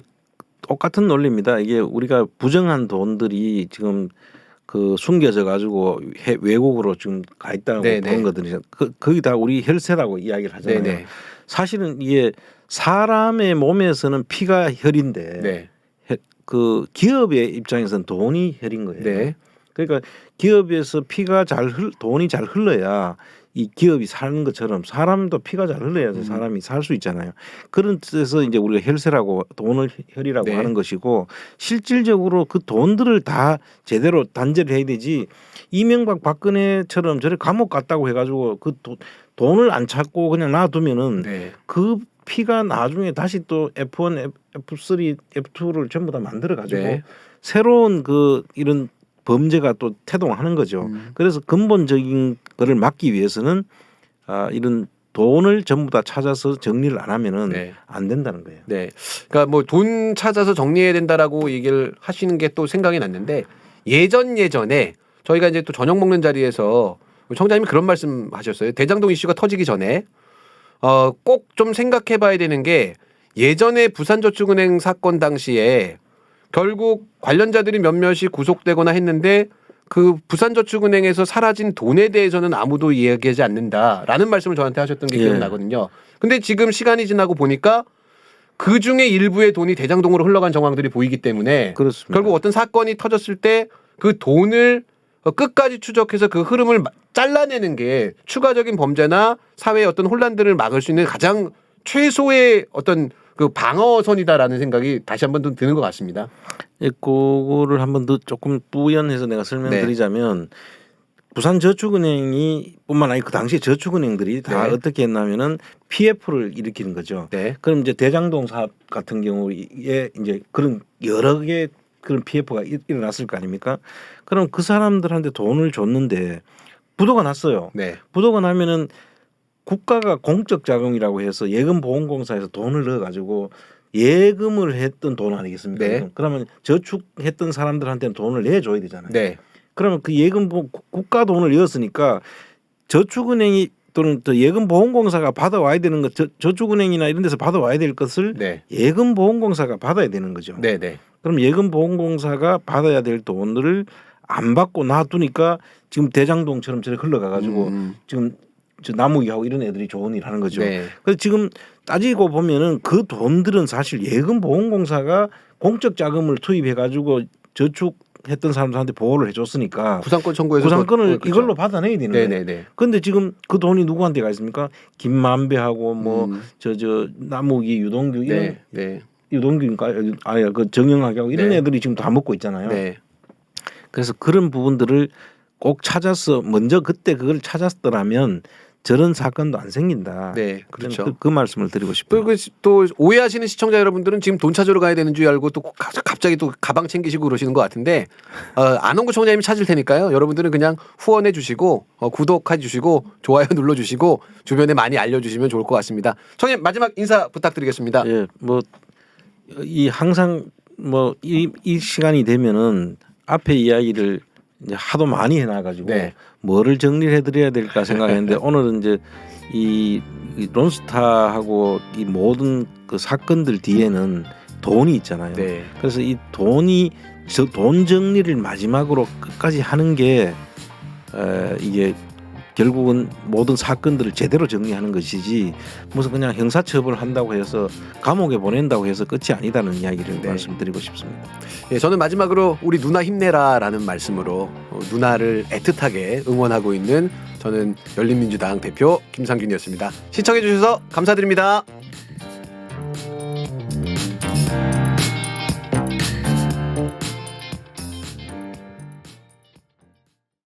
똑같은 논리입니다. 이게 우리가 부정한 돈들이 지금 그 숨겨져 가지고 외국으로 지금 가 있다고 보는 것들이 거기다 우리 혈세라고 이야기를 하잖아요. 사실은 이게 사람의 몸에서는 피가 혈인데 그 기업의 입장에서는 돈이 혈인 거예요. 그러니까 기업에서 돈이 잘 흘러야 이 기업이 사는 것처럼 사람도 피가 잘 흘러야 사람이 살 수 있잖아요. 그런 뜻에서 이제 우리가 혈세라고 돈을 혈이라고 네. 하는 것이고 실질적으로 그 돈들을 다 제대로 단죄를 해야 되지. 이명박 박근혜처럼 저래 감옥 갔다고 해가지고 그 돈을 안 찾고 그냥 놔두면은 네. 그 피가 나중에 다시 또 F1, F3, F2를 전부 다 만들어 가지고 네. 새로운 그 이런 범죄가 또 태동하는 거죠. 그래서 근본적인 거를 막기 위해서는 이런 돈을 전부 다 찾아서 정리를 안 하면은 네. 안 된다는 거예요. 네. 그러니까 뭐 돈 찾아서 정리해야 된다라고 얘기를 하시는 게 또 생각이 났는데 예전에 저희가 이제 또 저녁 먹는 자리에서 청장님이 그런 말씀하셨어요. 대장동 이슈가 터지기 전에 꼭 좀 생각해봐야 되는 게 예전에 부산저축은행 사건 당시에 결국 관련자들이 몇몇이 구속되거나 했는데 그 부산저축은행에서 사라진 돈에 대해서는 아무도 이야기하지 않는다라는 말씀을 저한테 하셨던 게 기억나거든요. 근데 지금 시간이 지나고 보니까 그 중에 일부의 돈이 대장동으로 흘러간 정황들이 보이기 때문에 그렇습니다. 결국 어떤 사건이 터졌을 때 그 돈을 끝까지 추적해서 그 흐름을 잘라내는 게 추가적인 범죄나 사회의 어떤 혼란들을 막을 수 있는 가장 최소의 어떤 그 방어선이다라는 생각이 다시 한번 좀 드는 것 같습니다. 예, 그거를 한번 더 조금 부연해서 내가 설명드리자면 부산저축은행이 뿐만 아니라 그 당시에 저축은행들이 다 네. 어떻게 했냐면은 PF를 일으키는 거죠. 네. 그럼 이제 대장동 사업 같은 경우에 이제 그런 여러 개 그런 PF가 일어났을 거 아닙니까? 그럼 그 사람들한테 돈을 줬는데 부도가 났어요. 네. 부도가 나면은 국가가 공적 자금이라고 해서 예금보험공사에서 돈을 넣어가지고 예금을 했던 돈 아니겠습니까? 네. 그러면 저축했던 사람들한테는 돈을 내줘야 되잖아요. 네. 그러면 그 국가 돈을 이었으니까 저축은행이 또는 또 예금보험공사가 받아와야 되는 것, 저축은행이나 이런 데서 받아와야 될 것을 네. 예금보험공사가 받아야 되는 거죠. 네. 네. 그럼 예금보험공사가 받아야 될 돈을 안 받고 놔두니까 지금 대장동처럼 저렇게 흘러가가지고 지금 저 나무위하고 이런 애들이 좋은 일 하는 거죠. 네. 그래서 지금 따지고 보면은 그 돈들은 사실 예금보험공사가 공적 자금을 투입해가지고 저축했던 사람들한테 보호를 해줬으니까 구상권 청구해서 구상권을 이걸로 받아내야 되는 거예요. 네네네. 그런데 지금 그 돈이 누구한테 가 있습니까? 김만배하고 뭐 저 나무기 유동규 이런 네. 네. 유동규인가 아니 그 정영학하고 이런 네. 애들이 지금 다 먹고 있잖아요. 네. 그래서 그런 부분들을 꼭 찾아서 먼저 그때 그걸 찾았더라면 저런 사건도 안 생긴다. 네. 그렇죠. 그 말씀을 드리고 싶어요. 또 오해하시는 시청자 여러분들은 지금 돈 찾으러 가야 되는 줄 알고 또 갑자기 또 가방 챙기시고 그러시는 것 같은데 안홍구 청장님이 찾을 테니까요. 여러분들은 그냥 후원해 주시고 구독해 주시고 좋아요 눌러 주시고 주변에 많이 알려주시면 좋을 것 같습니다. 청장님 마지막 인사 부탁드리겠습니다. 예, 뭐 이 항상 뭐 이 시간이 되면은 앞에 이야기를 이제 하도 많이 해놔가지고 네. 뭐를 정리를 해드려야 될까 생각했는데 오늘은 이제 이 론스타하고 이 모든 그 사건들 뒤에는 돈이 있잖아요. 네. 그래서 이 돈 정리를 마지막으로 끝까지 하는 게 이게 결국은 모든 사건들을 제대로 정리하는 것이지 무슨 그냥 형사처벌 한다고 해서 감옥에 보낸다고 해서 끝이 아니다는 이야기를 말씀드리고 싶습니다. 예, 저는 마지막으로 우리 누나 힘내라라는 말씀으로 누나를 애틋하게 응원하고 있는 저는 열린민주당 대표 김상균이었습니다. 시청해 주셔서 감사드립니다.